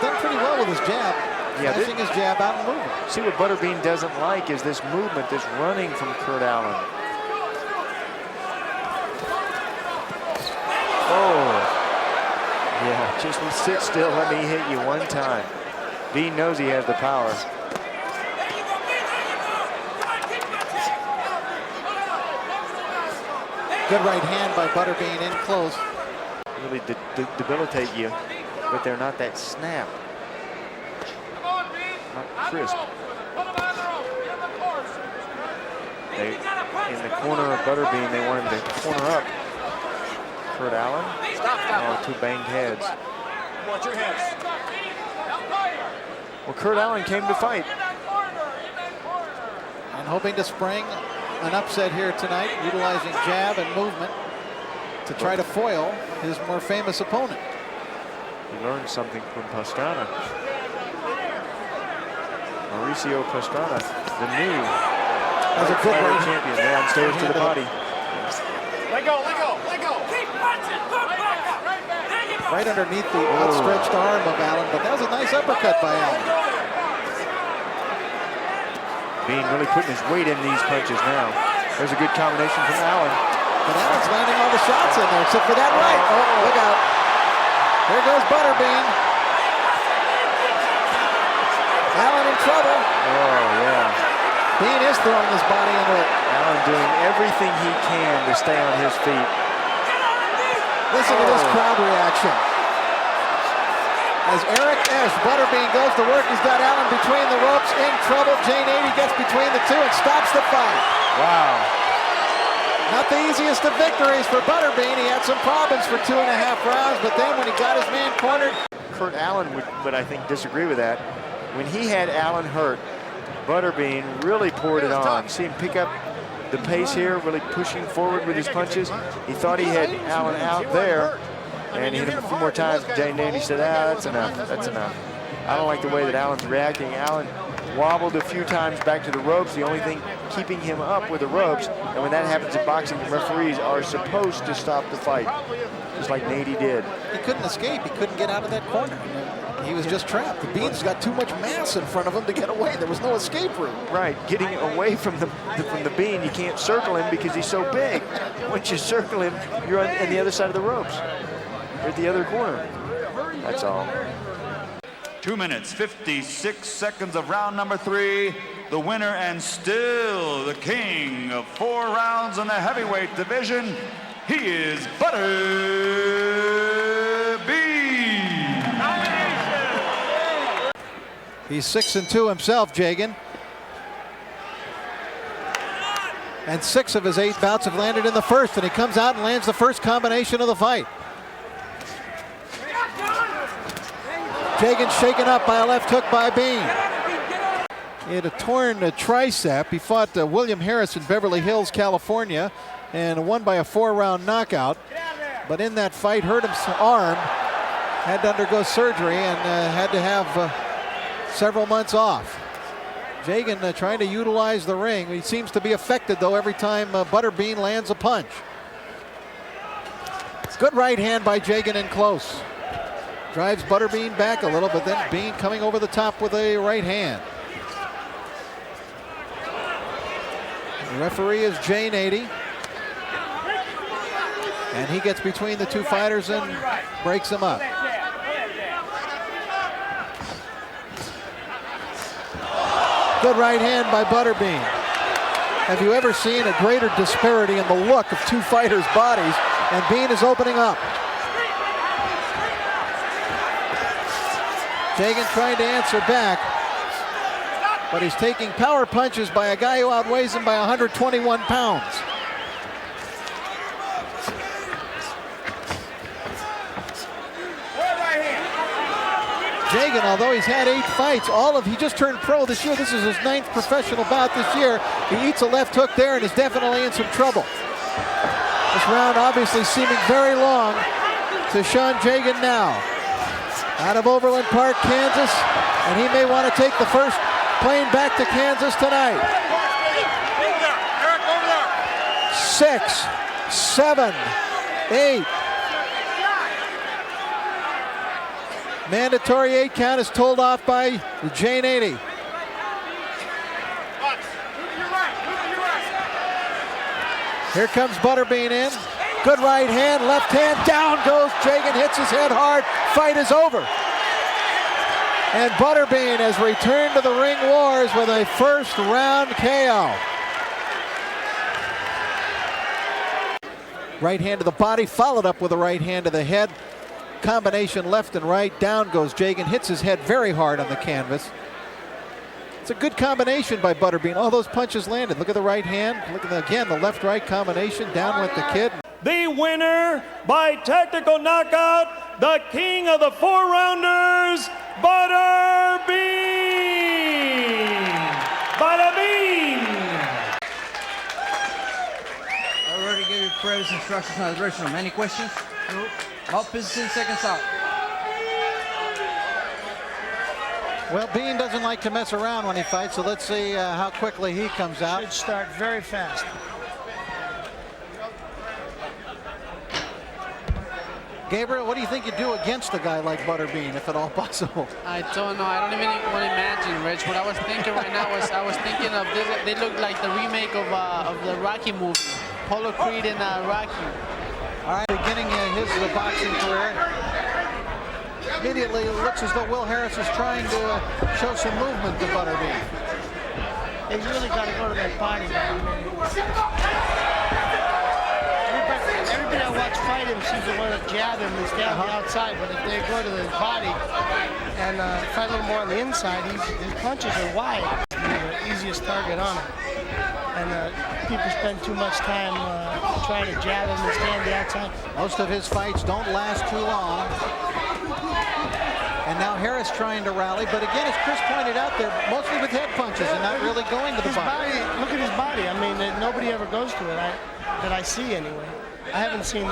done pretty well with his jab. Yeah, flashing his jab out and moving. See, what Butterbean doesn't like is this movement, this running from Curt Allan. Oh, yeah, just sit still, let me hit you one time. Bean knows he has the power. Good right hand by Butterbean in close. Really debilitate you, but they're not that snap. Not crisp. In the corner of Butterbean, they want him to corner up. Curt Allan. Oh, 2 banged heads. Watch your heads. Well, Curt Allan came to fight. And hoping to spring an upset here tonight, utilizing jab and movement to try to foil his more famous opponent. He learned something from Pastrana. Mauricio Pastrana, the new champion, downstairs to the body. Let go, let go, let go. Right underneath the outstretched arm of Allan, but that was a nice uppercut by Allan. Bean really putting his weight in these punches now. There's a good combination from Allan. But Allan's landing all the shots in there, except for that right. Oh, look out. There goes Butterbean. Allan in trouble. Oh, yeah. Bean is throwing his body into it. Allan doing everything he can to stay on his feet. Listen to this crowd reaction. As Eric Esch, Butterbean goes to work, he's got Allan between the ropes, in trouble. Jane 80 gets between the two and stops the fight. Wow. Not the easiest of victories for Butterbean. He had some problems for 2.5 rounds, but then when he got his man cornered. Curt Allan would I think, disagree with that. When he had Allan hurt, Butterbean really poured it on. See him pick up the pace here, really pushing forward with his punches. He thought he had Allan out there, and hit him a few more times. Jegen Nady said, that's enough, that's enough. I don't like the way that Allan's reacting. Allan wobbled a few times back to the ropes. The only thing keeping him up were the ropes. And when that happens in boxing, the referees are supposed to stop the fight, just like Nady did. He couldn't escape. He couldn't get out of that corner. He was just trapped. The Bean's got too much mass in front of him to get away. There was no escape route. Right, getting away from the Bean, you can't circle him because he's so big. Once you circle him, you're on the other side of the ropes. You're at the other corner. That's all. 2 minutes, 56 seconds of round number 3. The winner and still the king of 4 rounds in the heavyweight division, he is Butterbean. He's 6-2 himself, Jegen. And 6 of his 8 bouts have landed in the first, and he comes out and lands the first combination of the fight. Jegen shaken up by a left hook by Bean. He had a torn tricep. He fought William Harris in Beverly Hills, California, and won by a 4-round knockout. But in that fight, hurt his arm, had to undergo surgery, and had to have several months off. Jegen trying to utilize the ring. He seems to be affected, though, every time Butterbean lands a punch. Good right hand by Jegen in close. Drives Butterbean back a little, but then Bean coming over the top with a right hand. The referee is Jay Nady. And he gets between the two fighters and breaks them up. Good right hand by Butterbean. Have you ever seen a greater disparity in the look of two fighters' bodies? And Bean is opening up. Jegen trying to answer back, but he's taking power punches by a guy who outweighs him by 121 pounds. Jegen, although he's had 8 fights, he just turned pro this year. This is his 9th professional bout this year. He eats a left hook there and is definitely in some trouble. This round obviously seeming very long to Sean Jegen now. Out of Overland Park, Kansas, and he may want to take the first plane back to Kansas tonight. 6, 7, 8. Mandatory 8 count is told off by Jay Nady. Here comes Butterbean in. Good right hand, left hand, down goes Jegen, hits his head hard. Fight is over. And Butterbean has returned to the ring wars with a first round KO. Right hand to the body, followed up with a right hand to the head. Combination left and right, down goes Jegen, hits his head very hard on the canvas. It's a good combination by Butterbean. All those punches landed. Look at the right hand. Look at again the left-right combination. Down went the kid. The winner by technical knockout, the king of the 4-rounders, Butterbean. Butterbean. I already gave you previous instructions on the original. Any questions? No. Up 15 seconds out. Well, Bean doesn't like to mess around when he fights, so let's see how quickly he comes out. Should start very fast. Gabriel, what do you think you do against a guy like Butterbean, if at all possible? I don't know. I don't even want to imagine, Rich. What I was thinking right now was I was thinking of this. They look like the remake of the Rocky movie, Apollo Creed and Rocky. All right, beginning his boxing career. Immediately, it looks as though Will Harris is trying to show some movement to Butterbean. He's really got to go to that body. Everybody I watch fight him seems to want to jab him and stay on the outside, but if they go to the body and fight a little more on the inside, his punches are wide. He's the easiest target on him. And people spend too much time trying to jab him and stay on the outside. Most of his fights don't last too long. And now Harris trying to rally, but again, as Chris pointed out, they're mostly with head punches and not really going to the body. Look at his body. I mean, nobody ever goes to it, that I see anyway. I've only seen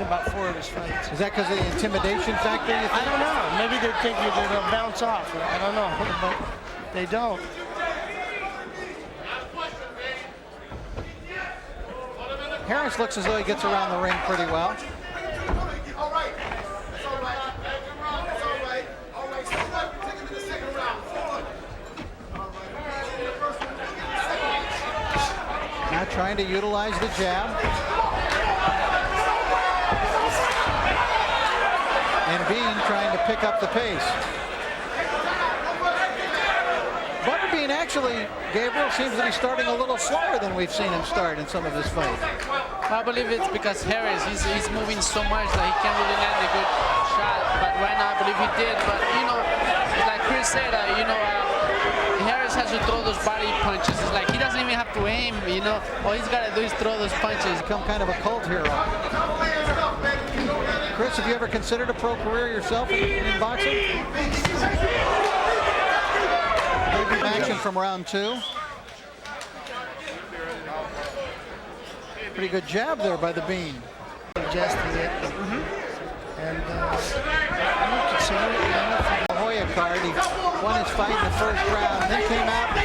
about 4 of his fights. Is that because of the intimidation factor, you think? I don't know. Maybe they think they'll bounce off. I don't know, but they don't. Harris looks as though he gets around the ring pretty well. Now trying to utilize the jab. And Bean trying to pick up the pace. Butterbean actually, Gabriel, seems to be starting a little slower than we've seen him start in some of his fights. I believe it's because Harris, he's moving so much that he can't really land a good shot. But right now, I believe he did. But, you know, like Chris said, Harris has to throw those body punches. It's like he doesn't even have to aim, you know. All he's got to do is throw those punches. Become kind of a cult hero. Chris, have you ever considered a pro career yourself in boxing? Maybe action from round 2. Pretty good jab there by the Bean. Adjusting it. And you consider it, La Hoya card, he won his fight in the first round, then came out,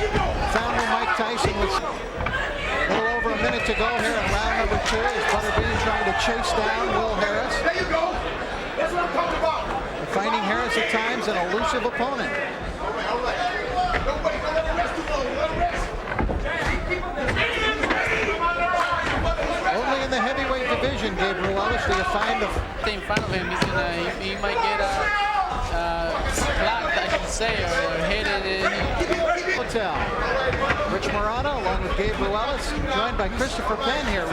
found where Mike Tyson was a little over a minute to go here in round number 2 as Butterbean trying to chase down Will Harris. There you go. That's what I'm talking about. Finding Harris at times an elusive opponent. All right. Don't wait. Don't let the rest do long. Let the rest. Only in the heavyweight division, Gabriel Ellis, do you find the... In front of him, he might get blocked, I should say, or hit it. Hotel. Rich Morano, along with Gabriel Ellis, joined by Christopher Penn here.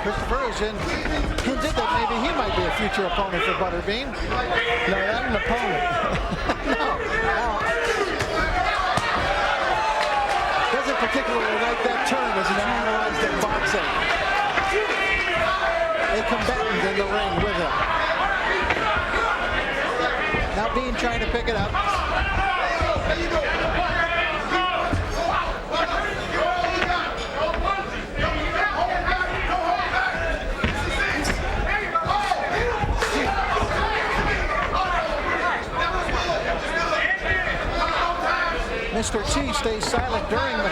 Christopher is hinted that maybe he might be a future opponent for Butterbean. No, not an opponent. No. Doesn't particularly like that term as he's analyzed in boxing. A combatant in the ring with him. Now Bean trying to pick it up. Mr. T stays silent during the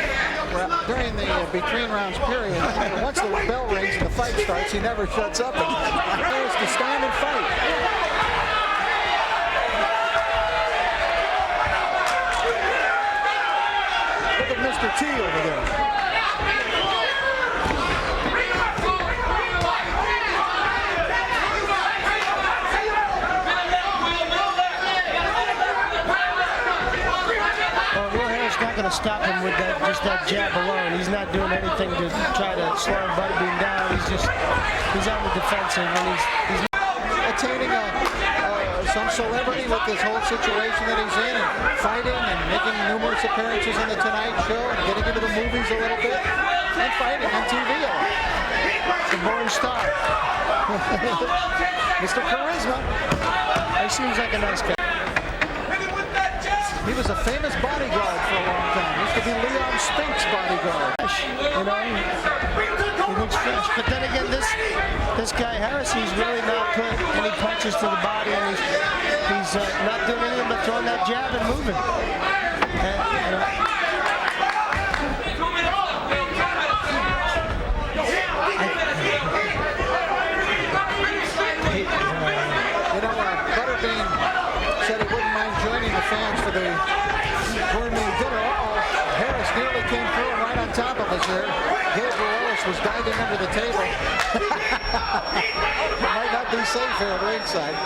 between rounds period. Once the bell rings and the fight starts, he never shuts up. He has to stand and fight. Look at Mr. T over there. Not going to stop him with just that jab alone. He's not doing anything to try to slow Butterbean down. He's on the defensive, and he's attaining some celebrity with this whole situation that he's in, and fighting and making numerous appearances on the Tonight Show and getting into the movies a little bit and fighting on TV. The born star. Mr. Charisma. He seems like a nice guy. He was a famous bodyguard for a long time. He used to be Leon Spink's bodyguard. You know, he looks fresh. But then again, this guy Harris, he's really not putting any punches to the body, and he's not doing anything but throwing that jab and moving. Butterbean said he wouldn't mind joining the fans for the gourmet dinner. Harris nearly came through and right on top of us here. Gabriel Ellis was diving under the table. It might not be safe here at ringside.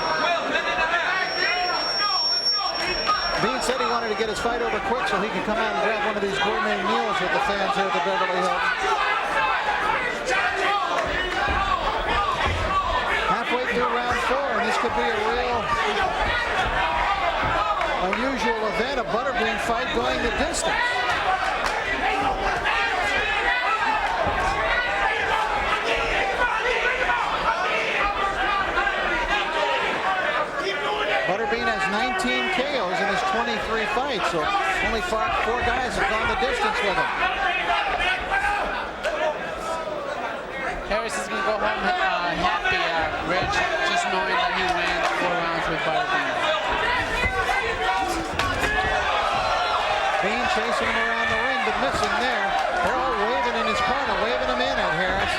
Bean said he wanted to get his fight over quick so he could come out and grab one of these gourmet meals with the fans here at the Beverly Hills. Halfway through round 4, and this could be a real unusual event, a Butterbean fight going the distance. 23 fights, so only four guys have gone the distance with him. Harris is going to go home happy, Rich, just knowing that he won 4 rounds with Butterbean. Bean chasing him around the ring, but missing there. They're all waving in his corner, waving him in at Harris.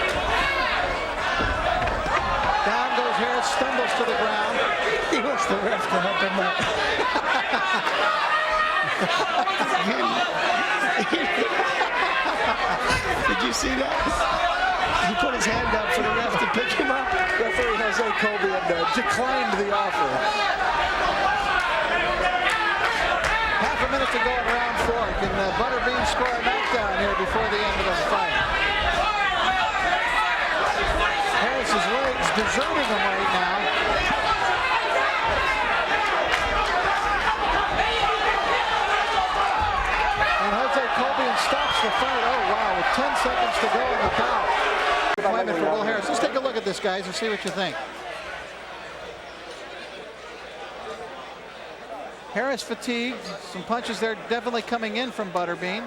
Down goes Harris, stumbles to the ground. He wants the ref to help him up. Did you see that? He put his hand up for the ref to pick him up. Referee Jose Colby declined the offer. Half a minute to go in round 4. Can Butterbean score a knockdown here before the end of the fight? Harris's legs deserting him right now. And Jose Colby stops the fight. Oh, wow, with 10 seconds to go in the bout. Appointment for Will Harris. Let's take a look at this, guys, and see what you think. Harris fatigued. Some punches there definitely coming in from Butterbean.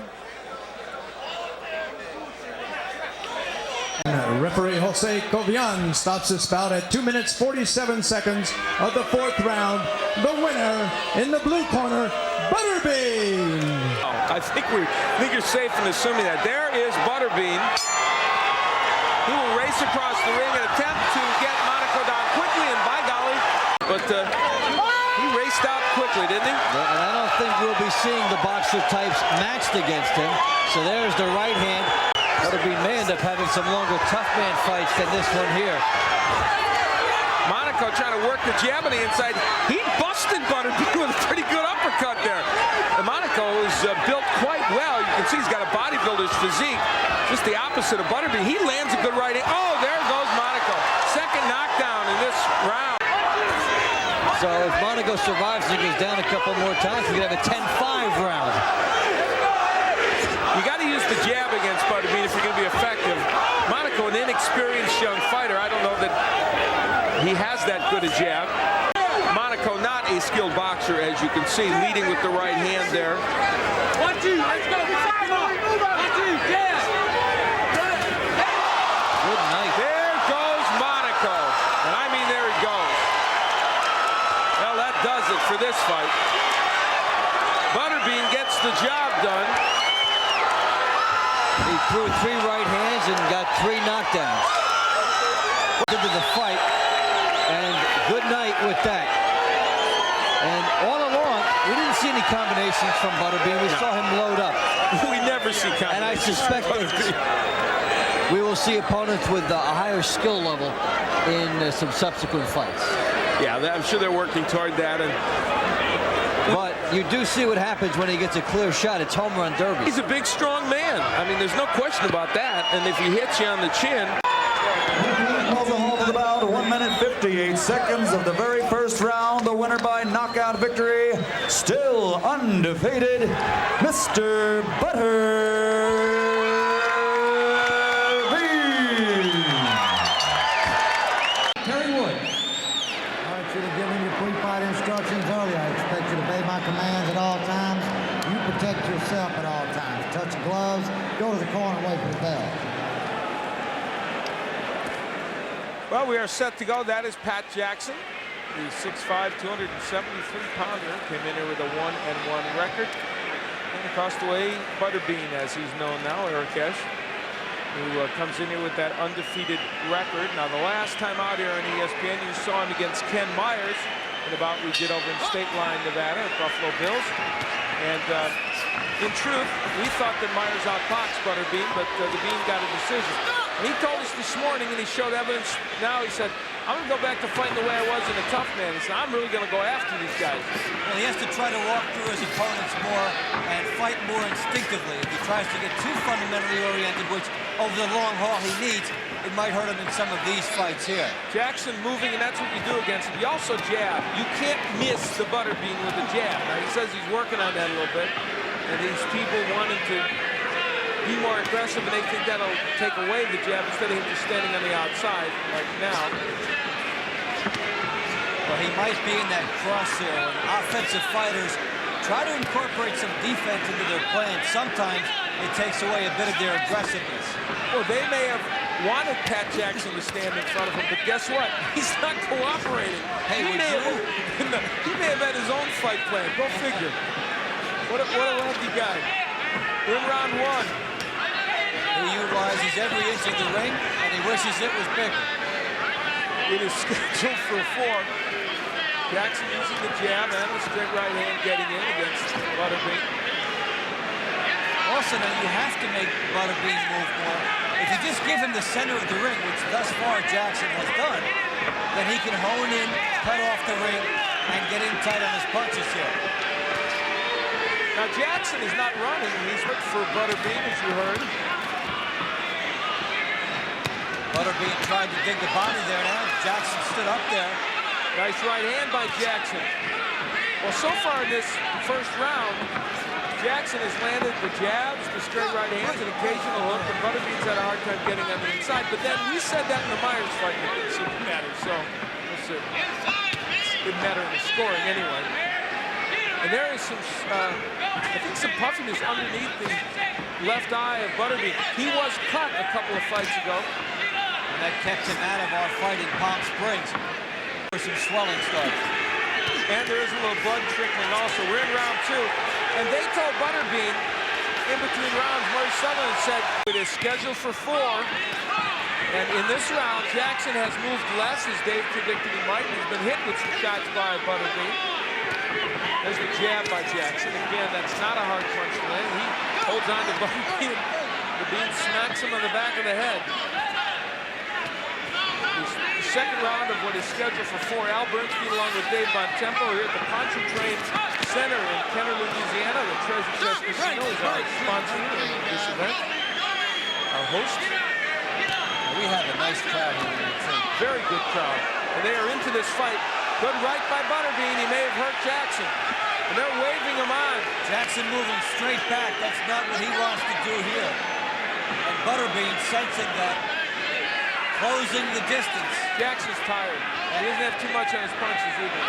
And referee Jose Cobian stops this bout at 2 minutes 47 seconds of the 4th round. The winner in the blue corner, Butterbean. I think you're safe in assuming that. There is Butterbean. He will race across the ring and attempt to get Monaco down quickly, and by golly, but he raced out quickly, didn't he? Yeah, and I don't think we'll be seeing the boxer types matched against him. So there's the right hand. Butterbean may end up having some longer tough man fights than this one here. Monaco trying to work the jab on the inside. He busted Butterbean with a pretty good uppercut there. And Monaco is built quite well. You can see he's got a bodybuilder's physique. Just the opposite of Butterbean. He lands a good right hand. Oh, there goes Monaco. Second knockdown in this round. So if Monaco survives and goes down a couple more times, we could have a 10-5 round. You got to use the jab against Butterbean if you're going to be effective. Monaco, an inexperienced young fighter. I don't know that he has that good a jab. Monaco, not a skilled boxer, as you can see, leading with the right hand there. 1, 2, let's go. 1, 2, jab. Good night. There goes Monaco. And I mean, there he goes. Well, that does it for this fight. Butterbean gets the job done. He threw 3 right hands and got 3 knockdowns. Into the fight, and good night with that. And all along, we didn't see any combinations from Butterbean. We saw him load up. We never see combinations. And I suspect we will see opponents with a higher skill level in some subsequent fights. Yeah, I'm sure they're working toward that. But you do see what happens when he gets a clear shot. It's home run derby. He's a big, strong man. I mean, there's no question about that. And if he hits you on the chin. Of about 1 minute 58 seconds of the very first round. The winner by knockout victory, still undefeated, Mr. Butterbean. Terry Wood. I want you to give him your pre-fight instructions earlier. I expect you to obey my commands at all times. You protect yourself at all times. Touch the gloves, go to the corner, wait for the bell. Well, we are set to go. That is Pat Jackson, the 6'5", 273-pounder. Came in here with a 1-1 record. And across the way, Butterbean, as he's known now, Eric Esch, who comes in here with that undefeated record. Now, the last time out here on ESPN, you saw him against Ken Myers in a bout we did over in State Line, Nevada, at Buffalo Bills. And in truth, we thought that Myers outboxed Butterbean, but the Bean got a decision. And he told us this morning, and he showed evidence now, he said, I'm going to go back to fighting the way I was in a tough man. He said, I'm really going to go after these guys. Well, he has to try to walk through his opponents more and fight more instinctively. If he tries to get too fundamentally oriented, which over the long haul he needs, it might hurt him in some of these fights here. Jackson moving, and that's what you do against him. You also jab. You can't miss the Butterbean with a jab. Now, he says he's working on that a little bit, and these people wanting to be more aggressive, and they think that'll take away the jab instead of him just standing on the outside like now. Well, he might be in that crosshair, and offensive fighters try to incorporate some defense into their plan. Sometimes it takes away a bit of their aggressiveness. Well, they may have wanted Pat Jackson to stand in front of him, but guess what? He's not cooperating. Hey, he may have had his own fight plan. Go figure. What a lucky guy. We're in round one. He utilizes every inch of the ring, and he wishes it was bigger. It is scheduled for 4. Jackson using the jab and a straight right hand getting in against Butterbean. Also, now you have to make Butterbean move more. If you just give him the center of the ring, which thus far Jackson has done, then he can hone in, cut off the ring, and get in tight on his punches here. Now Jackson is not running. He's looked for Butterbean, as you heard. Butterbean tried to dig the body there now. Jackson stood up there. Nice right hand by Jackson. Well, so far in this first round, Jackson has landed the jabs, the straight right hands, an occasional hook, and Butterbean's had a hard time getting on the inside. But then we said that in the Myers fight, it didn't seem to matter. So we'll see. It didn't matter in the scoring anyway. And there is some, I think, some puffiness underneath the left eye of Butterbean. He was cut a couple of fights ago. And that kept him out of our fight in Palm Springs. Some swelling starts. And there is a little blood trickling also. We're in round 2. And they told Butterbean in between rounds, Murray Sutherland said it is scheduled for 4. And in this round, Jackson has moved less, as Dave predicted he might. He's been hit with some shots by Butterbean. There's the jab by Jackson. Again, that's not a hard punch to land. He holds on to Butterbean. The Bean smacks him on the back of the head. Second round of what is scheduled for 4. Al Bernstein along with Dave Bontempo here at the Pontchartrain Center in Kenner, Louisiana. The Treasure Chest Casino is our sponsor in this event. Our host. We have a nice crowd here. Very good crowd. And they are into this fight. Good right by Butterbean. He may have hurt Jackson. And they're waving him on. Jackson moving straight back. That's not what he wants to do here. And Butterbean sensing that. Closing the distance. Jackson's tired. He doesn't have too much on his punches either.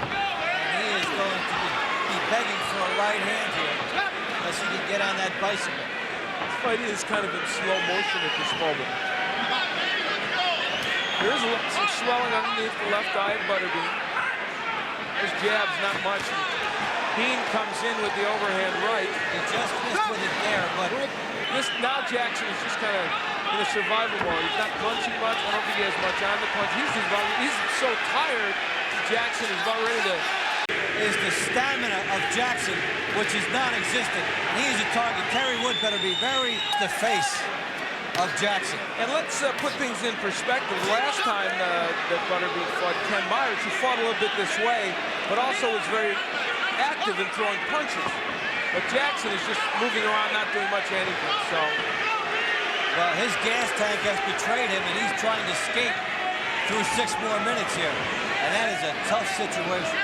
And he is going to be begging for a right hand here, unless he can get on that bicycle. This fight is kind of in slow motion at this moment. There's some swelling underneath the left eye of Butterbean. His jab's not much. Bean comes in with the overhand right. He just missed with it there, but now Jackson is just kind of in a survival mode. He's not punching much. I don't think he has much on the punch. He's so tired. Jackson is about ready to. Is the stamina of Jackson, which is non-existent. And he is a target. Terry Wood better be very the face of Jackson. And let's put things in perspective. Last time that Butterbean fought Ken Myers, he fought a little bit this way, but also was very active in throwing punches. But Jackson is just moving around, not doing much of anything. So. Well, his gas tank has betrayed him, and he's trying to skate through 6 more minutes here. And that is a tough situation.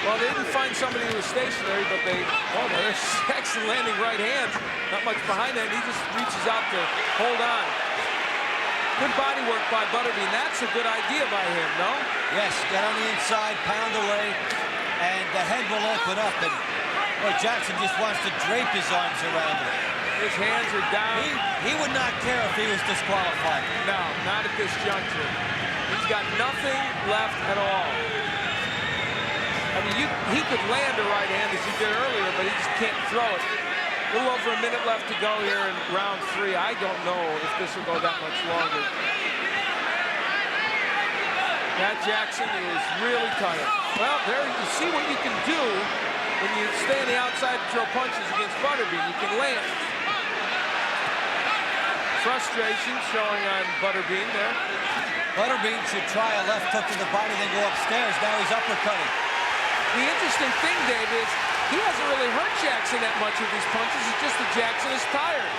Well, they didn't find somebody who was stationary, but there's Jackson landing right hands. Not much behind that, and he just reaches out to hold on. Good body work by Butterbean. That's a good idea by him, no? Yes, get on the inside, pound away, and the head will open up. And boy, Jackson just wants to drape his arms around him. His hands are down. He would not care if he was disqualified. No, not at this juncture. He's got nothing left at all. I mean, he could land a right hand as he did earlier, but he just can't throw it. A little over a minute left to go here in round 3. I don't know if this will go that much longer. Pat Jackson is really tired. Well, there you see what you can do when you stay on the outside and throw punches against Butterbean. You can land. Frustration showing on Butterbean there. Butterbean should try a left hook to the body, then go upstairs. Now he's uppercutting. The interesting thing, Dave, is he hasn't really hurt Jackson that much with these punches. It's just that Jackson is tired.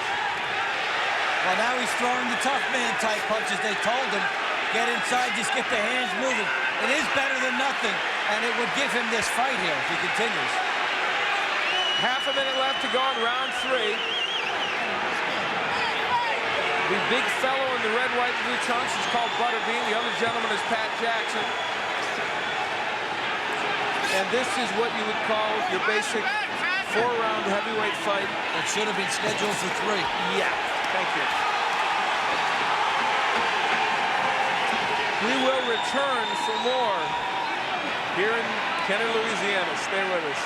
Well, now he's throwing the tough man type punches. They told him, get inside, just get the hands moving. It is better than nothing, and it would give him this fight here if he continues. Half a minute left to go in round 3. The big fellow in the red, white, blue trunks is called Butterbean. The other gentleman is Pat Jackson. And this is what you would call your basic 4-round heavyweight fight. It should have been scheduled for 3. Yeah, thank you. We will return for more here in Kenner, Louisiana. Stay with us.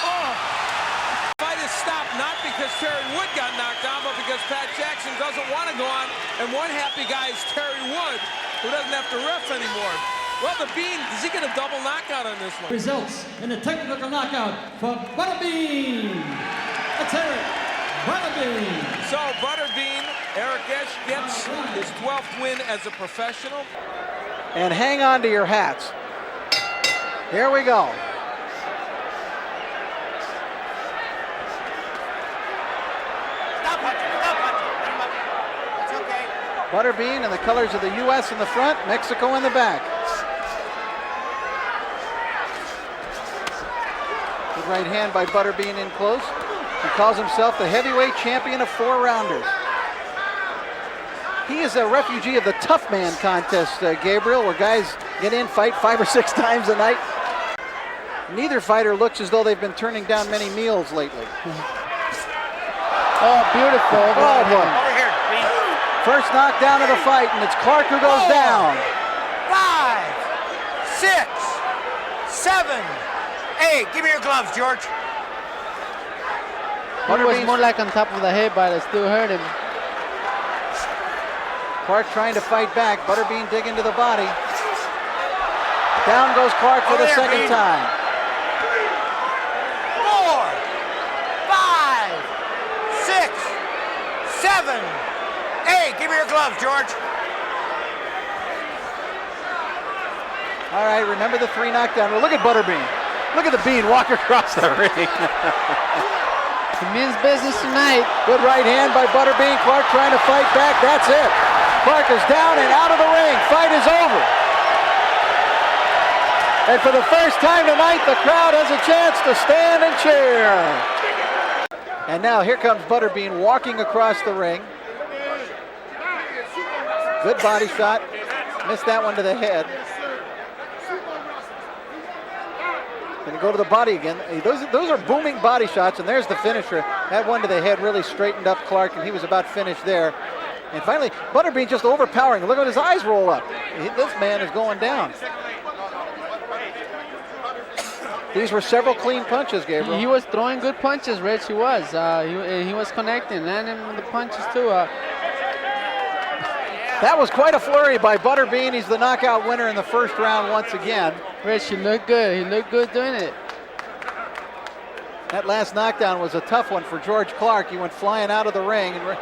Oh! Fight is stopped not because Terry Wood got knocked down, but because Pat Jackson doesn't want to go on. And one happy guy is Terry Wood, who doesn't have to ref anymore. Well, the Bean, does he get a double knockout on this one? Results in a technical knockout for Butterbean. Let's hear it. Butterbean. So Butterbean, Eric Esch gets his 12th win as a professional. And hang on to your hats. Here we go. Stop punching. Stop punching. It's okay. Butterbean in the colors of the U.S. in the front, Mexico in the back. Good right hand by Butterbean in close. He calls himself the heavyweight champion of 4-rounders. He is a refugee of the tough man contest, Gabriel, where guys get in, fight 5 or 6 times a night. Neither fighter looks as though they've been turning down many meals lately. Oh, beautiful. Oh, boy. Over here. First knockdown of the fight, and it's Clark who goes down. 5, 6, 7, 8. Give me your gloves, George. It was more like on top of the head, but it still hurt him. Clark trying to fight back. Butterbean digging to the body. Down goes Clark for the second time. 4, 5, 6, 7, 8. Give me your gloves, George. All right, remember the 3 knockdown. Well, look at Butterbean. Look at the Bean walk across the ring. He means business tonight. Good right hand by Butterbean. Clark trying to fight back. That's it. Clark is down and out of the ring. Fight is over. And for the first time tonight, the crowd has a chance to stand and cheer. And now here comes Butterbean walking across the ring. Good body shot. Missed that one to the head. Gonna go to the body again. Those are booming body shots, and there's the finisher. That one to the head really straightened up Clark, and he was about finished there. And finally, Butterbean just overpowering. Look at his eyes roll up. This man is going down. These were several clean punches, Gabriel. He was throwing good punches, Rich. He was. He was connecting, landing the punches too. That was quite a flurry by Butterbean. He's the knockout winner in the first round once again. Rich, he looked good. He looked good doing it. That last knockdown was a tough one for George Clark. He went flying out of the ring, and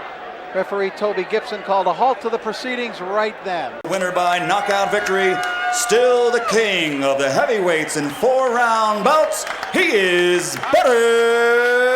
referee Toby Gibson called a halt to the proceedings right then. Winner by knockout victory, still the king of the heavyweights in 4-round bouts. He is Butterbean.